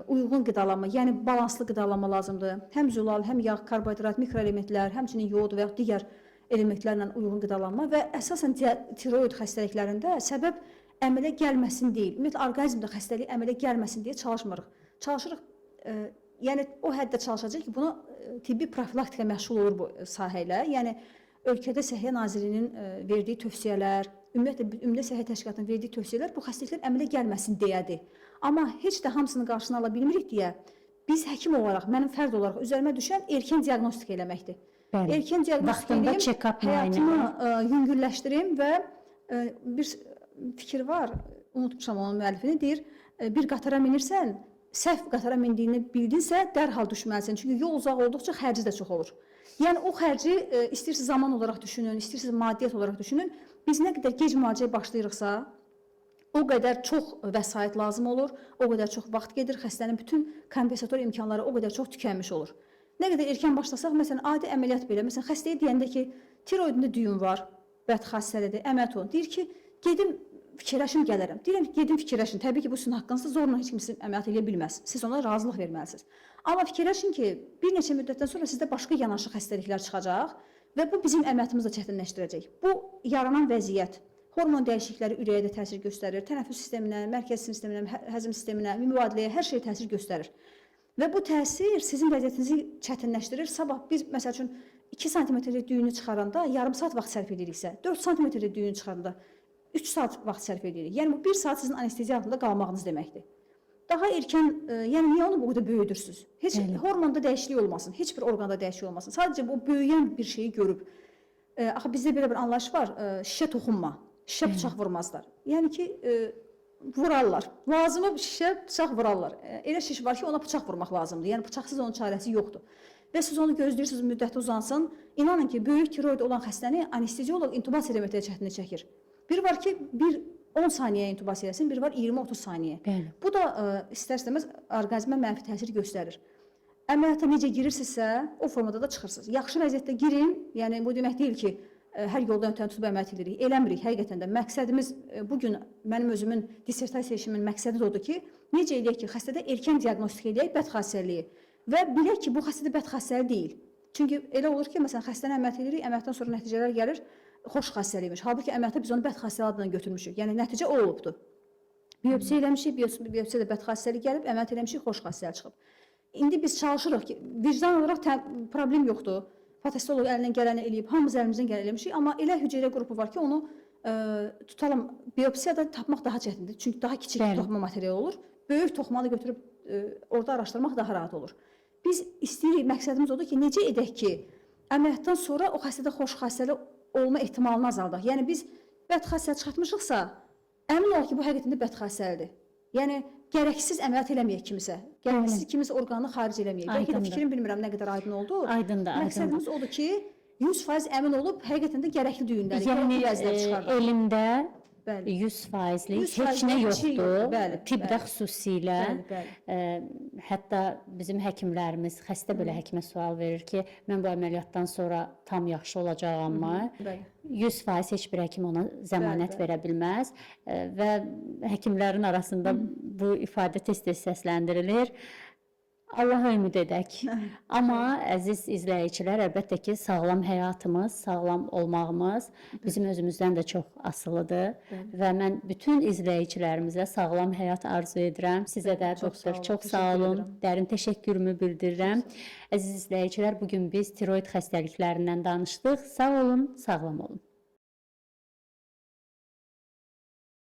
uyğun qidalanma, yəni balanslı qidalanma lazımdır. Həm zülal, həm yağ, karbohidrat, mikroelementlər, həmçinin yod və yaxud digər elementlərlə uyğun qidalanma və əsasən tiroid xəstəliklərində səbəb əmələ gəlməsin deyil. Ümumiyyətlə orqanizmdə xəstəlik əmələ gəlməsin deyə çalışmırıq. Çalışırıq, yəni o həddə çalışacaq ki, buna tibbi profilaktika məşğul olur bu sahə ilə. Yəni ölkədə Səhiyyə Nazirliyinin verdiyi tövsiyələr, ümumiyyətlə Ümumdünya Səhiyyə Təşkilatının verdiyi tövsiyələr bu xəstəliklər əmələ gəlməsin deyədir. Amma heç də hamısının qarşısını ala bilmirik deyə biz həkim olaraq, mənim fərd olaraq üzərimə düşən erkən diaqnostika eləməkdir. Bəli. Erkən diaqnostika edeyim, həyatımı yüngülləşdirim və bir fikir var, unutmuşam onun müəllifini, deyir, bir qatara minirsən, səhv qatara mindiyini bildinsə, dərhal düşməlisən. Çünki yol uzaq olduqca xərci də çox olur. Yəni o xərci istəyirsiniz zaman olaraq düşünün, istəyirsiniz maddiyyat olaraq düşünün. Biz nə qədər gec müalicəyə başlayırıqsa, o qədər çox vəsait lazım olur, o qədər çox vaxt gedir, xəstənin bütün kompensator imkanları o qədər çox tükənmiş olur. Nə qədər erkən başlasaq, məsələn, adi əməliyyat belə, məsələn, xəstəyə deyəndə ki, tiroidində düyün var, bədxassəlidir, əməliyyat olun. Deyir ki, gedim fikirləşim gələrəm. Deyirəm ki, gedim fikirləşin. Təbii ki, bu sizin haqqınızda zorla heç kimisi əməliyyat edə bilməz. Siz ona razılıq verməlisiniz. Amma fikirləşin ki, bir neçə müddətdən sonra sizdə başqa yanaşı xəstəliklər çıxacaq və bu bizim əməliyyatımızı da çətinləşdirəcək. Bu yaranan vəziyyət, hormon dəyişiklikləri ürəyə də təsir göstərir, tənəffüs sisteminə, mərkəzi sisteminə, həzm sisteminə, mübadiləyə, hər şeyə təsir göstərir. Və bu təsir sizin vəziyyətinizi çətinləşdirir. Sabah biz, məsəl üçün, 2 sm-lik düyünü çıxaranda yarım saat vaxt sərf ediriksə, 4 sm-lik düyünü çıxaranda 3 saat vaxt sərf edirik. Yəni bu 1 saat sizin anesteziya altında qalmağınız deməkdir. Daha erkən, yəni niyə onu bu qədər böyüdürsünüz? Heç hormonda dəyişiklik olmasın, heç bir orqanda dəyişiklik olmasın. Sadəcə bu böyüyən bir şeyi görüb. Axı bizdə belə bir anlayış var, şişə toxunma, şişə bıçaq vurmazlar. Yəni ki, vurarlar. Lazımı şişə bıçaq vurarlar. Elə şiş var ki, ona bıçaq vurmaq lazımdır. Yəni bıçaqsız onun çarəsi yoxdur. Və siz onu gözləyirsiniz, müddəti uzansın. İnanın ki, böyük tiroid olan xəstəni anesteziolog intubasiya eləməkdə çətinlik çəkir. Bir var ki, 10 saniyə intubasiya eləsin, bir var 20-30 saniyə. Bəli. Bu da istər-istəməz orqanizmə mənfi təsir göstərir. Əməliyyata necə girirsinizsə, o formada da çıxırsınız. Yaxşı vəziyyətdə girin, yəni bu demək deyil ki, hər yoldan ötəni tutub əməliyyat edirik. Eləmirik həqiqətən də. Məqsədimiz bugün mənim özümün dissertasiya işimin məqsədi də odur ki, necə eləyək ki, xəstədə erkən diaqnostika eləyək bədxassəliyi və bilək ki, bu xəstədə bədxassəli deyil. Çünki elə olur ki, məsələn, xəstəni əməliyyat edirik, əməliyyatdan sonra nəticələr gəlir, xoş xəstəliymiş. Halbuki əməliyyata biz onu bədxassəli adına götürmüşük. Yəni nəticə o olubdu. Biyopsiya eləmişik, biyopsiyada bədxassəli gəlib, əməliyyat eləmişik, xoş xəstəli çıxıb. İndi biz çalışırıq ki, vicdan olaraq problem yoxdur. Patolog əlindən gələni eləyib, hamımız əlimizdən gələni eləmişik, amma elə hüceyrə qrupu var ki, onu tutalım, biyopsiyada tapmaq daha çətindir. Çünki daha kiçik toxuma material olur. Böyük toxumanı götürüb orada araşdırmaq daha rahat olur. Biz istəyirik, məqsədimiz odur ki, necə edək ki, əməliyyatdan sonra o xəstədə xoş xəstəli olma ehtimalını azaldaq. Yəni biz bədxassəli çıxartmışıqsa, əmin olaq ki, bu həqiqətində bədxassəlidir. Yəni gərəksiz əməliyyat eləməyək kimisə, gərəksiz kimisə orqanını xaric eləməyək. Bəlkə də fikrim bilmirəm nə qədər aydın oldu. Aydındır. Məqsədimiz odur ki, 100% əmin olub həqiqətən də gərəkli düyünləri, yəni, gərəkli vəzləri çıxardaq. elmdə Bəli. 100%lik 100% heç nə yoxdur. Bəli, Tibbdə bəli. xüsusilə. Hətta bizim həkimlərimiz xəstə belə həkimə sual verir ki, mən bu əməliyyatdan sonra tam yaxşı olacağammı? Bəli. 100% heç bir həkim ona zəmanət verə bilməz və həkimlərin arasında bu ifadə tez-tez səsləndirilir. Allaha ümid edək. Amma əziz izləyicilər, əlbəttə ki, sağlam həyatımız, sağlam olmağımız bizim özümüzdən də çox asılıdır və mən bütün izləyicilərimizə sağlam həyat arzu edirəm. Sizə də doktor çox sağ olun. Dərin təşəkkürümü bildirirəm. Əziz izləyicilər, bugün biz tiroid xəstəliklərindən danışdıq. Sağ olun, sağlam olun.